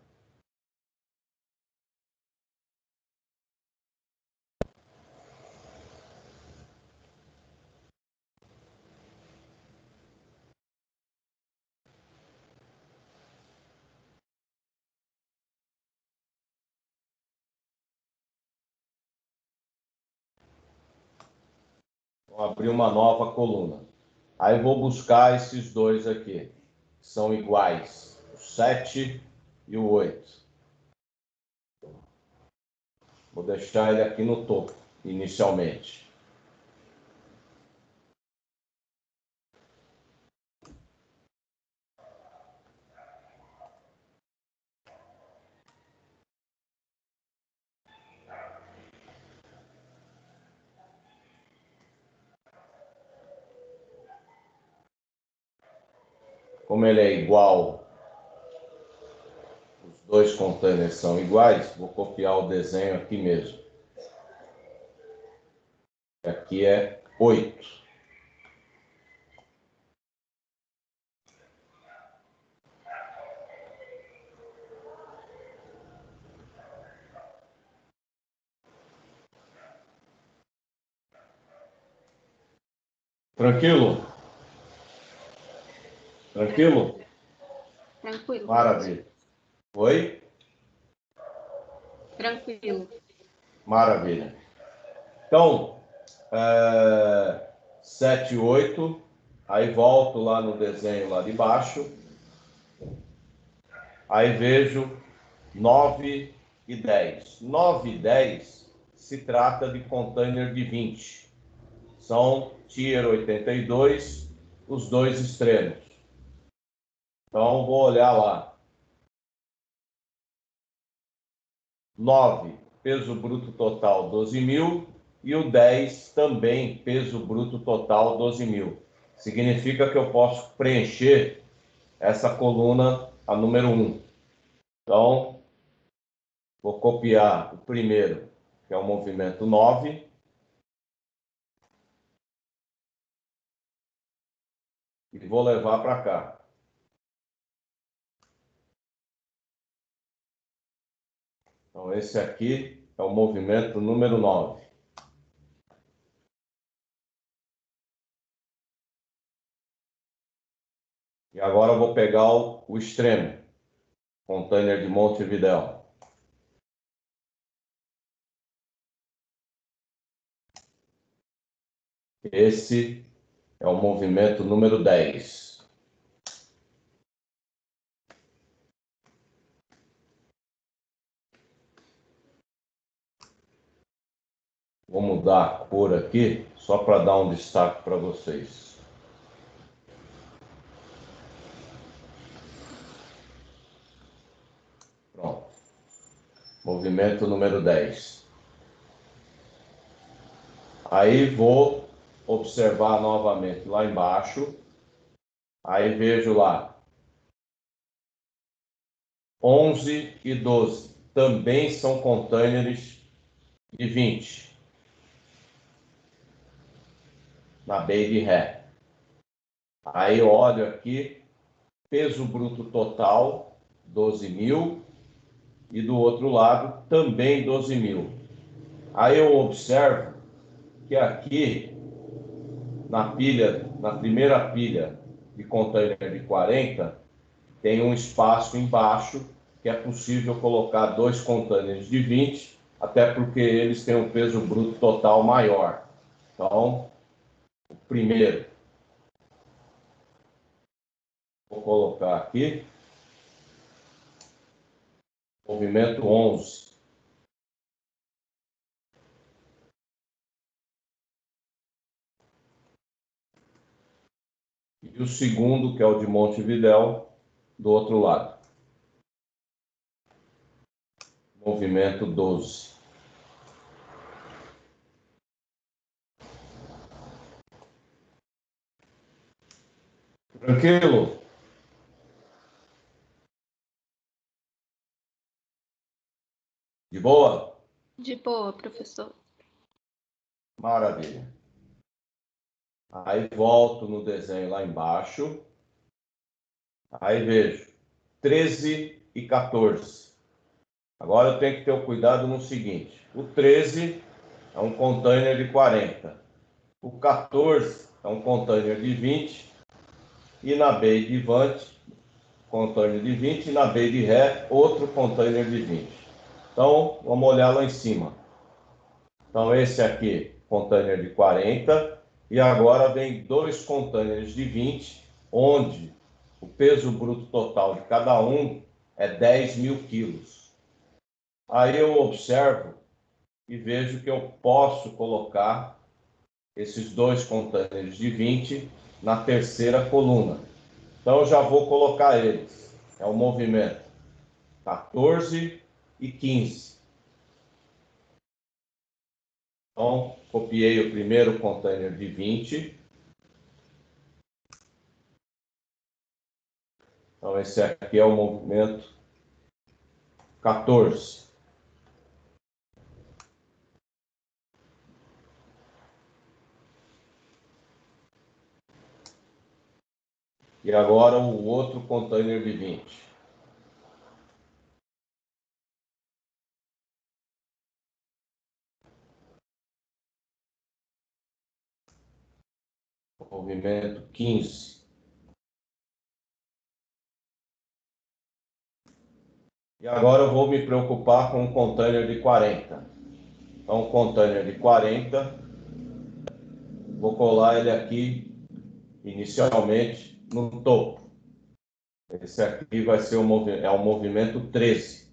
Vou abrir uma nova coluna. Aí vou buscar esses dois aqui, que são iguais, o 7 e o 8. Vou deixar ele aqui no topo, inicialmente. Como ele é igual, os dois containers são iguais, vou copiar o desenho aqui mesmo. Aqui é 8. Tranquilo? Tranquilo? Tranquilo, Maravilha. Oi? tranquilo. Maravilha. Então, 7 e 8, aí volto lá no desenho lá de baixo, aí vejo 9 e 10. 9 e 10 se trata de container de 20. São Tier 82, os dois extremos. Então, vou olhar lá. 9, peso bruto total 12.000. E o 10 também, peso bruto total 12.000. Significa que eu posso preencher essa coluna, a número 1. Então, vou copiar o primeiro, que é o movimento 9, e vou levar para cá. Então, esse aqui é o movimento número 9. E agora eu vou pegar o extremo, container de Montevidéu. Esse é o movimento número 10. Vou mudar a cor aqui, só para dar um destaque para vocês. Pronto. Movimento número 10. Aí vou observar novamente lá embaixo. Aí vejo lá 11 e 12. Também são containers de 20. Na Bay de Ré. Aí eu olho aqui, peso bruto total, 12.000. E do outro lado, também 12.000. Aí eu observo que aqui, na primeira pilha de container de 40, tem um espaço embaixo que é possível colocar 2 containers de 20, até porque eles têm um peso bruto total maior. Então, o primeiro, vou colocar aqui, movimento 11. E o segundo, que é o de Montevidéu, do outro lado. Movimento 12. Tranquilo? De boa? De boa, professor. Maravilha. Aí volto no desenho lá embaixo. Aí vejo 13 e 14. Agora eu tenho que ter o cuidado no seguinte. O 13 é um container de 40. O 14 é um container de 20. E na Bay de Vante, container de 20. E na Bay de Ré, outro container de 20. Então, vamos olhar lá em cima. Então, esse aqui, container de 40. E agora vem 2 containers de 20, onde o peso bruto total de cada um é 10.000 quilos. Aí eu observo e vejo que eu posso colocar esses 2 containers de 20 na terceira coluna. Então, eu já vou colocar eles. É o movimento 14 e 15. Então, copiei o primeiro container de 20. Então, esse aqui é o movimento 14. E agora o outro container de 20. Movimento 15. E agora eu vou me preocupar com o container de 40. Então, o container de 40, vou colar ele aqui, inicialmente, no topo. Esse aqui vai ser o movimento 13.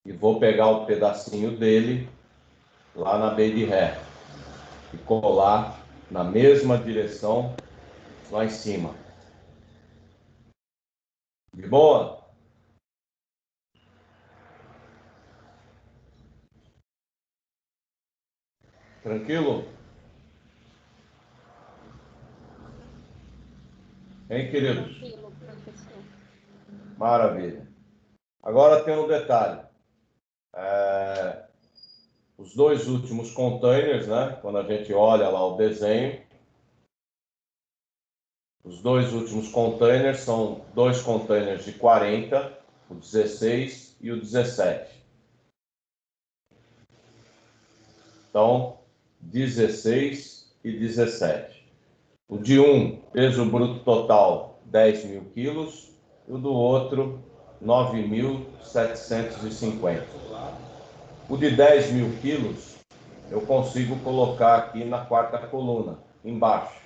E vou pegar o pedacinho dele lá na Bay de Ré e colar na mesma direção lá em cima. De boa? Tranquilo? Hein, queridos? Tranquilo, professor. Maravilha. Agora tem um detalhe. Os 2 últimos containers, né? Quando a gente olha lá o desenho, Os dois últimos containers são dois containers de 40, o 16 e o 17. Então, 16 e 17. O de um, peso bruto total, 10 mil quilos, e o do outro, 9.750. O de 10 mil quilos, eu consigo colocar aqui na quarta coluna, embaixo.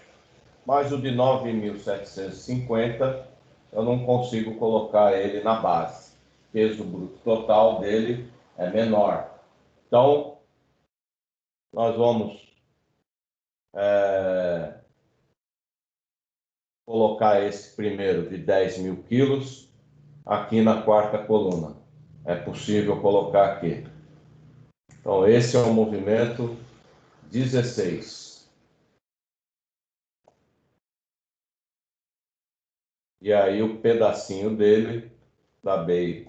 Mas o de 9.750, eu não consigo colocar ele na base. O peso bruto total dele é menor. Então, nós vamos colocar esse primeiro de 10 mil quilos aqui na quarta coluna. É possível colocar aqui. Então, esse é o movimento 16. E aí o pedacinho dele, da BEI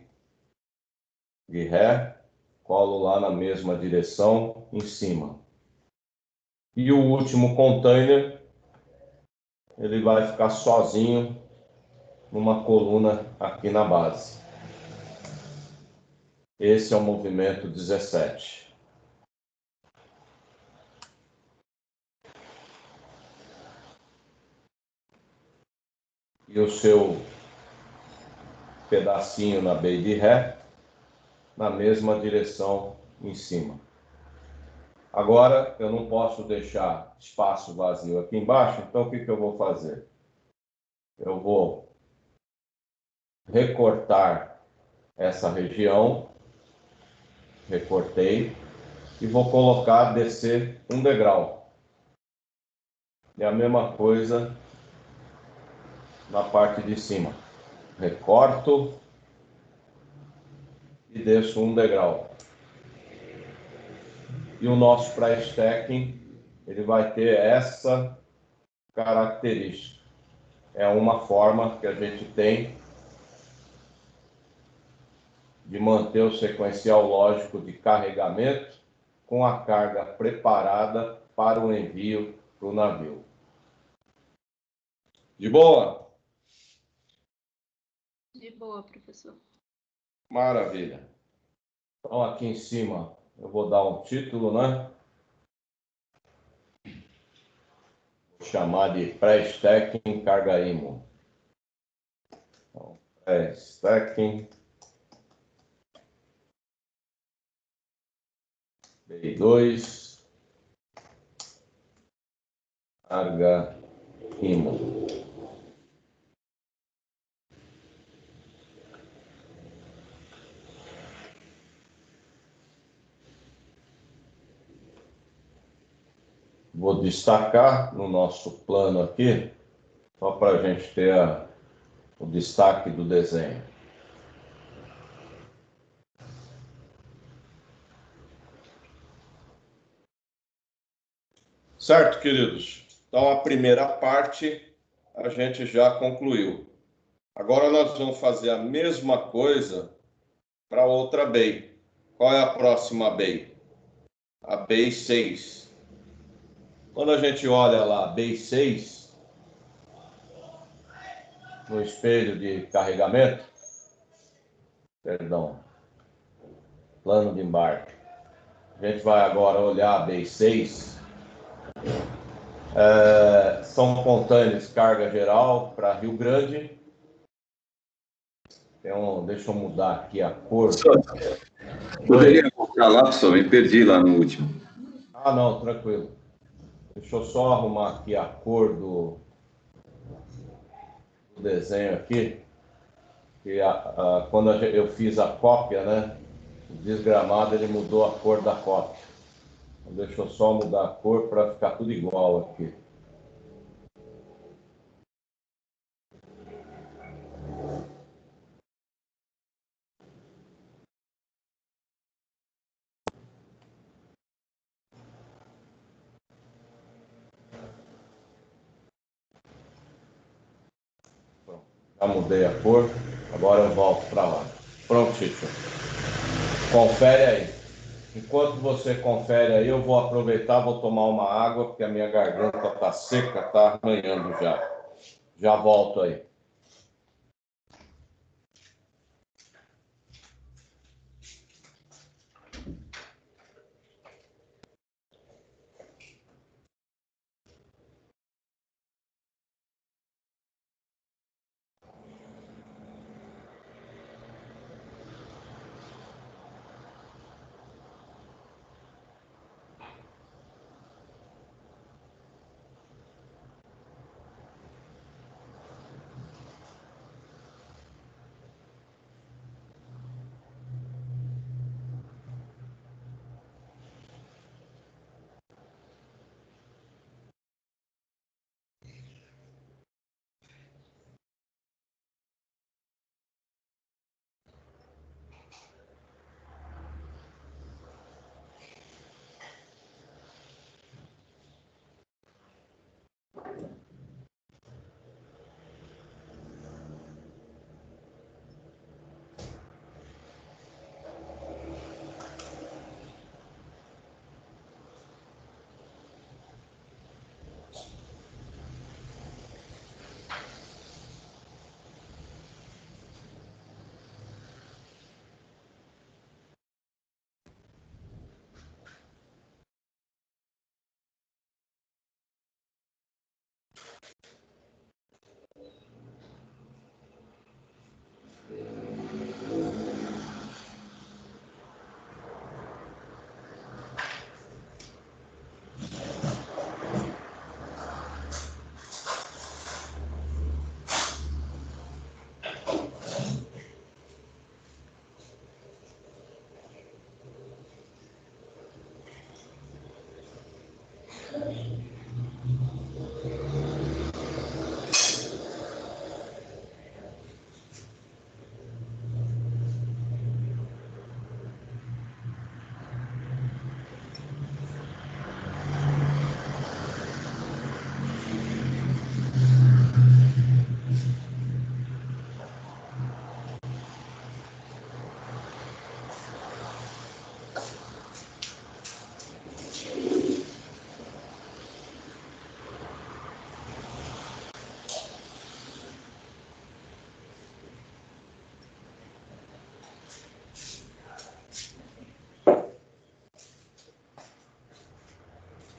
de Ré, colo lá na mesma direção, em cima. E o último container, ele vai ficar sozinho numa coluna aqui na base. Esse é o movimento 17. E o seu pedacinho na BEI de Ré, na mesma direção em cima. Agora, eu não posso deixar espaço vazio aqui embaixo, então o que eu vou fazer? Eu vou recortar essa região, recortei, e vou colocar, descer um degrau. E a mesma coisa na parte de cima. Recorto e desço um degrau. E o nosso pré-stacking, ele vai ter essa característica. É uma forma que a gente tem de manter o sequencial lógico de carregamento com a carga preparada para o envio para o navio. De boa? De boa, professor. Maravilha. Então, aqui em cima, eu vou dar um título, né? Vou chamar de pré-stacking carga IMO. Então, pré-stacking B2 carga IMO. Vou destacar no nosso plano aqui, só para a gente ter o destaque do desenho. Certo, queridos? Então, a primeira parte a gente já concluiu. Agora nós vamos fazer a mesma coisa para outra BEI. Qual é a próxima BEI? A BEI 6. Quando a gente olha lá, BEI 6, no espelho de carregamento, perdão, plano de embarque, a gente vai agora olhar a BEI 6. São containers carga geral para Rio Grande. Deixa eu mudar aqui a cor. Poderia colocar lá, pessoal? Me perdi lá no último. Ah, não, tranquilo. Deixa eu só arrumar aqui a cor do desenho aqui. Que quando eu fiz a cópia, né? O desgramado, ele mudou a cor da cópia. Então, deixa eu só mudar a cor para ficar tudo igual aqui. Pronto. Já mudei a cor. Agora eu volto para lá. Pronto, Chicho. Confere aí. Enquanto você confere aí, eu vou aproveitar, vou tomar uma água, porque a minha garganta está seca, está arranhando já. Já volto aí.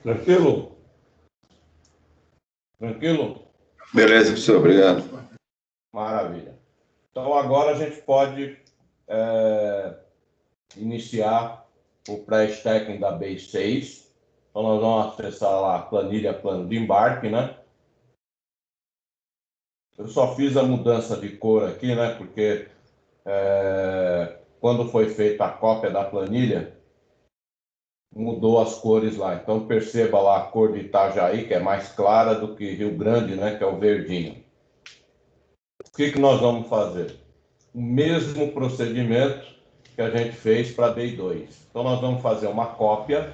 Tranquilo? Tranquilo? Beleza, professor, obrigado. Maravilha. Então agora a gente pode iniciar o pré-stacking da Base 6. Então nós vamos acessar lá a planilha plano de embarque, né? Eu só fiz a mudança de cor aqui, né? Porque quando foi feita a cópia da planilha, mudou as cores lá. Então perceba lá a cor de Itajaí, que é mais clara do que Rio Grande, né? Que é o verdinho. O que nós vamos fazer? O mesmo procedimento que a gente fez para Day 2. Então nós vamos fazer uma cópia.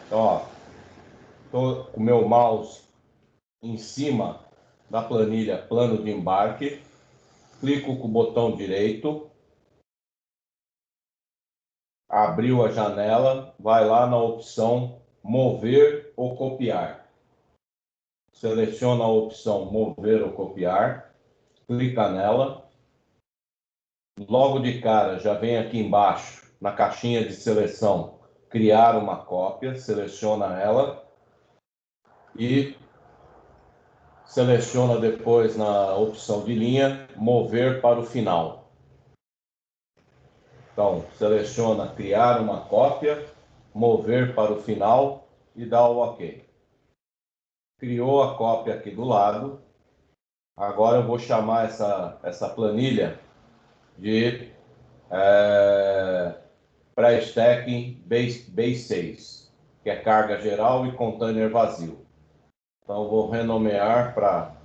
Então, ó, estou com o meu mouse em cima da planilha plano de embarque, clico com o botão direito, abriu a janela, vai lá na opção mover ou copiar. Seleciona a opção mover ou copiar, clica nela. Logo de cara já vem aqui embaixo, na caixinha de seleção, criar uma cópia, seleciona ela e seleciona depois na opção de linha, mover para o final. Então, seleciona criar uma cópia, mover para o final e dá o OK. Criou a cópia aqui do lado. Agora eu vou chamar essa planilha de pré-stacking base 6, que é carga geral e container vazio. Então eu vou renomear para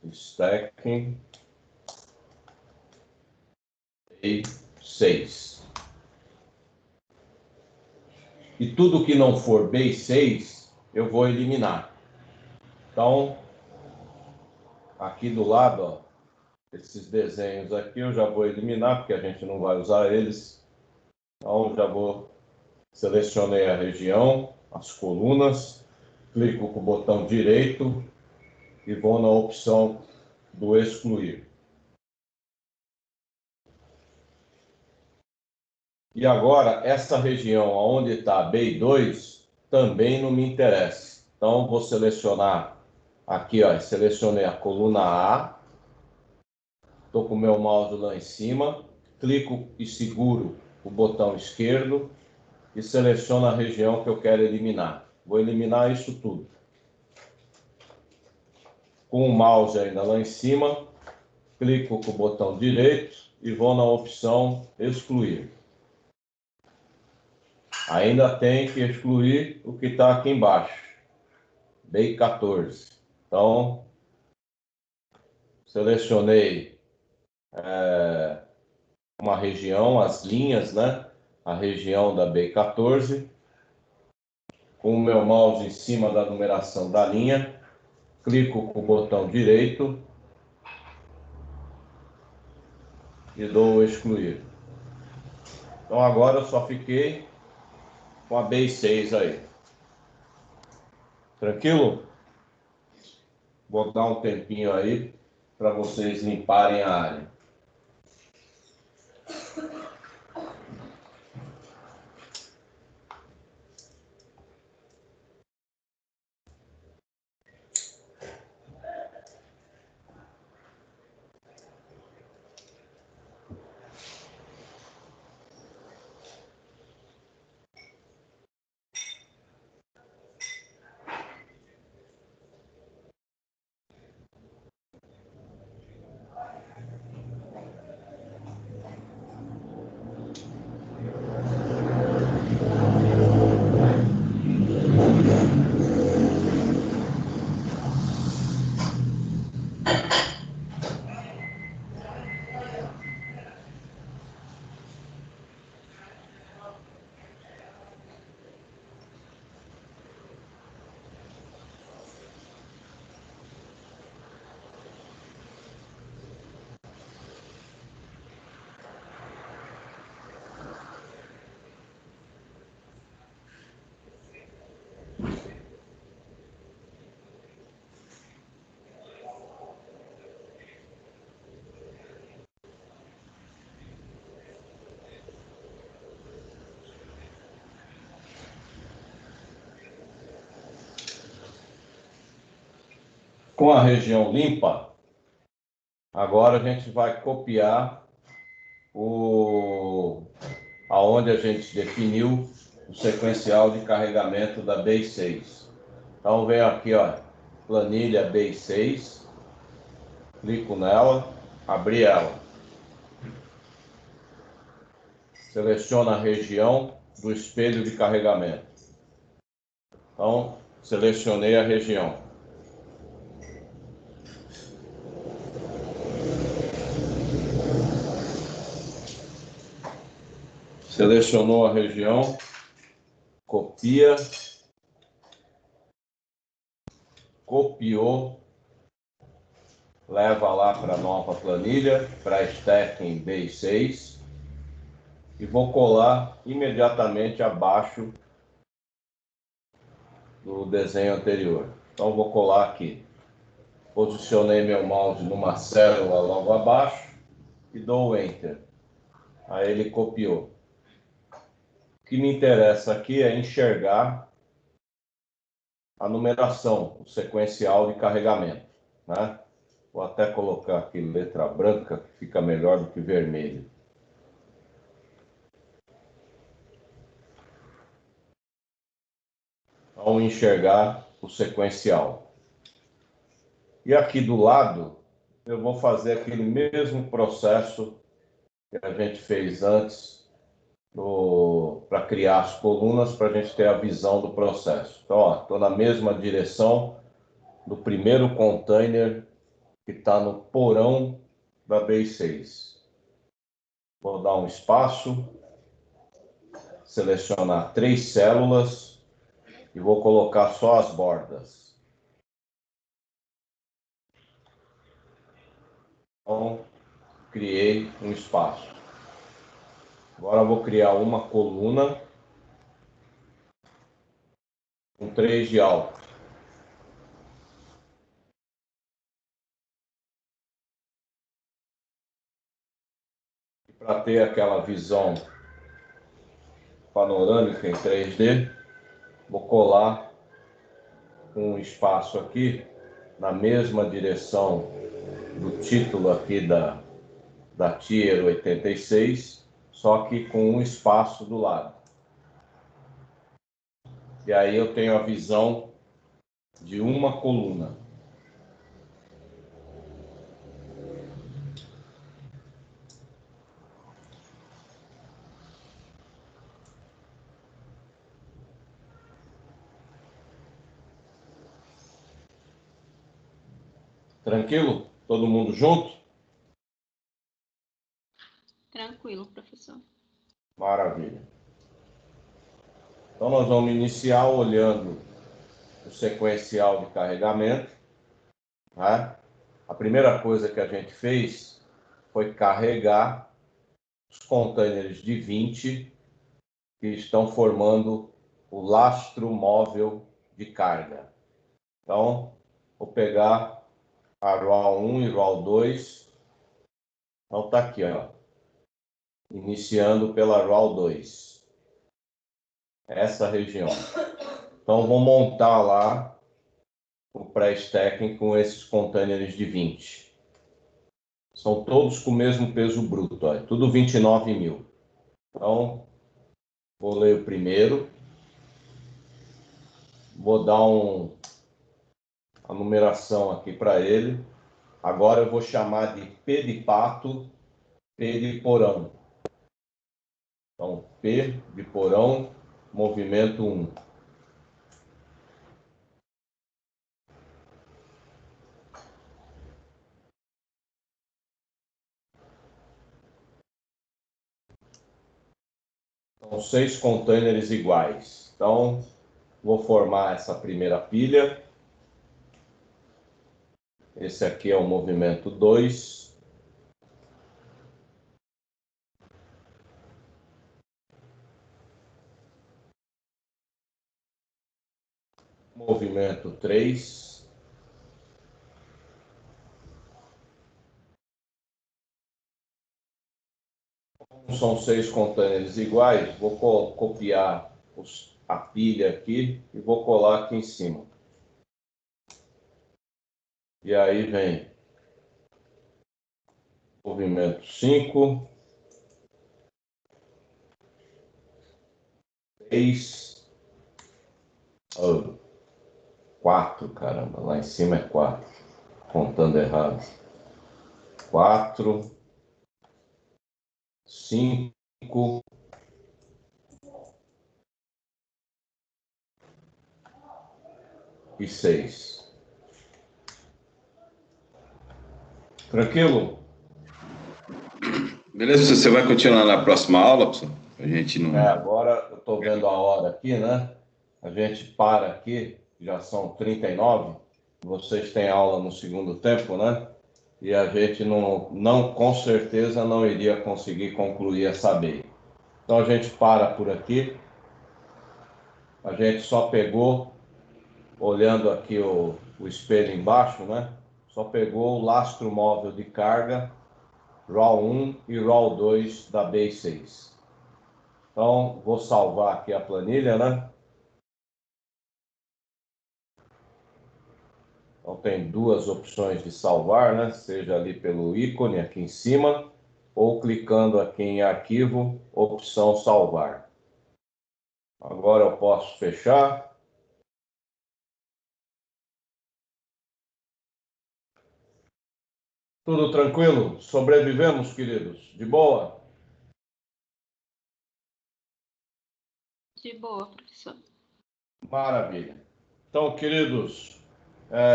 pré-stacking B6. E tudo que não for B6, eu vou eliminar. Então, aqui do lado, ó, esses desenhos aqui eu já vou eliminar, porque a gente não vai usar eles. Então, já vou... Selecionei a região, as colunas. clico com o botão direito e vou na opção do excluir. E agora, essa região onde está B2 também não me interessa. Então, vou selecionar aqui, ó, selecionei a coluna A. Estou com o meu mouse lá em cima. Clico e seguro o botão esquerdo e seleciono a região que eu quero eliminar. Vou eliminar isso tudo. Com o mouse ainda lá em cima, clico com o botão direito e vou na opção excluir. Ainda tem que excluir o que está aqui embaixo, B14. Então, selecionei uma região, as linhas, né? A região da B14. Com o meu mouse em cima da numeração da linha, clico com o botão direito e dou excluir. Então agora eu só fiquei com a B6 aí. Tranquilo? Vou dar um tempinho aí para vocês limparem a área. Com a região limpa, agora a gente vai copiar aonde a gente definiu o sequencial de carregamento da B6. Então venho aqui, ó, planilha B6, clico nela, abri ela. Seleciono a região do espelho de carregamento. Então, selecionei a região. Selecionou a região, copia, copiou, leva lá para a nova planilha, para stacking B6 e vou colar imediatamente abaixo do desenho anterior. Então vou colar aqui. Posicionei meu mouse numa célula logo abaixo e dou Enter. Aí ele copiou. O que me interessa aqui é enxergar a numeração, o sequencial de carregamento, né? Vou até colocar aqui letra branca, que fica melhor do que vermelho. Então, enxergar o sequencial. E aqui do lado, eu vou fazer aquele mesmo processo que a gente fez antes para criar as colunas, para a gente ter a visão do processo. Então, estou na mesma direção do primeiro container que está no porão da B6. Vou dar um espaço, selecionar 3 células e vou colocar só as bordas. Então, criei um espaço. Agora vou criar uma coluna com 3 de alto. para ter aquela visão panorâmica em 3D, vou colar um espaço aqui na mesma direção do título aqui da Tier 86, só que com um espaço do lado. E aí eu tenho a visão de uma coluna. Tranquilo? Todo mundo junto? Tranquilo, professor. Maravilha. Então nós vamos iniciar olhando o sequencial de carregamento. Tá? A primeira coisa que a gente fez foi carregar os containers de 20 que estão formando o lastro móvel de carga. Então, vou pegar a RAW 1 e RAW 2. Então, tá aqui, ó. Iniciando pela RAW 2. Essa região. Então, vou montar lá o pré-stacking com esses containers de 20. São todos com o mesmo peso bruto, ó. Tudo 29 mil. Então, vou ler o primeiro. Vou dar a numeração aqui para ele. Agora eu vou chamar de P de pato, P de porão. Então, P de porão, movimento 1. São 6 containers iguais. Então, vou formar essa primeira pilha. Esse aqui é o movimento 2. Movimento 3. São 6 containers iguais. Vou copiar a pilha aqui e vou colar aqui em cima. E aí vem movimento 5, 6, 4, caramba, lá em cima é 4, contando errado. 4, 5 e 6. Tranquilo? Beleza, você vai continuar na próxima aula, professor? A gente não. Agora eu estou vendo a hora aqui, né? A gente para aqui, já são 39. Vocês têm aula no segundo tempo, né? E a gente não com certeza não iria conseguir concluir essa BEI. Então a gente para por aqui. A gente só pegou, olhando aqui o espelho embaixo, né? Só pegou o lastro móvel de carga RAW 1 e RAW 2 da BEI 6. Então, vou salvar aqui a planilha, né? Então, tem duas opções de salvar, né? Seja ali pelo ícone aqui em cima, ou clicando aqui em arquivo, opção salvar. Agora eu posso fechar. Tudo tranquilo? Sobrevivemos, queridos? De boa? De boa, professor. Maravilha. Então, queridos,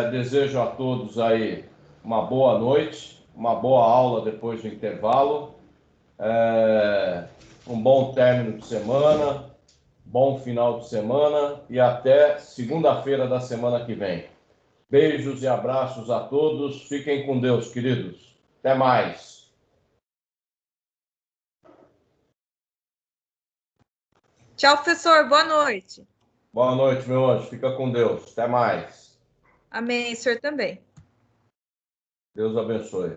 desejo a todos aí uma boa noite, uma boa aula depois do intervalo, um bom término de semana, bom final de semana e até segunda-feira da semana que vem. Beijos e abraços a todos. Fiquem com Deus, queridos. Até mais. Tchau, professor. Boa noite. Boa noite, meu anjo. Fica com Deus. Até mais. Amém, senhor também. Deus abençoe.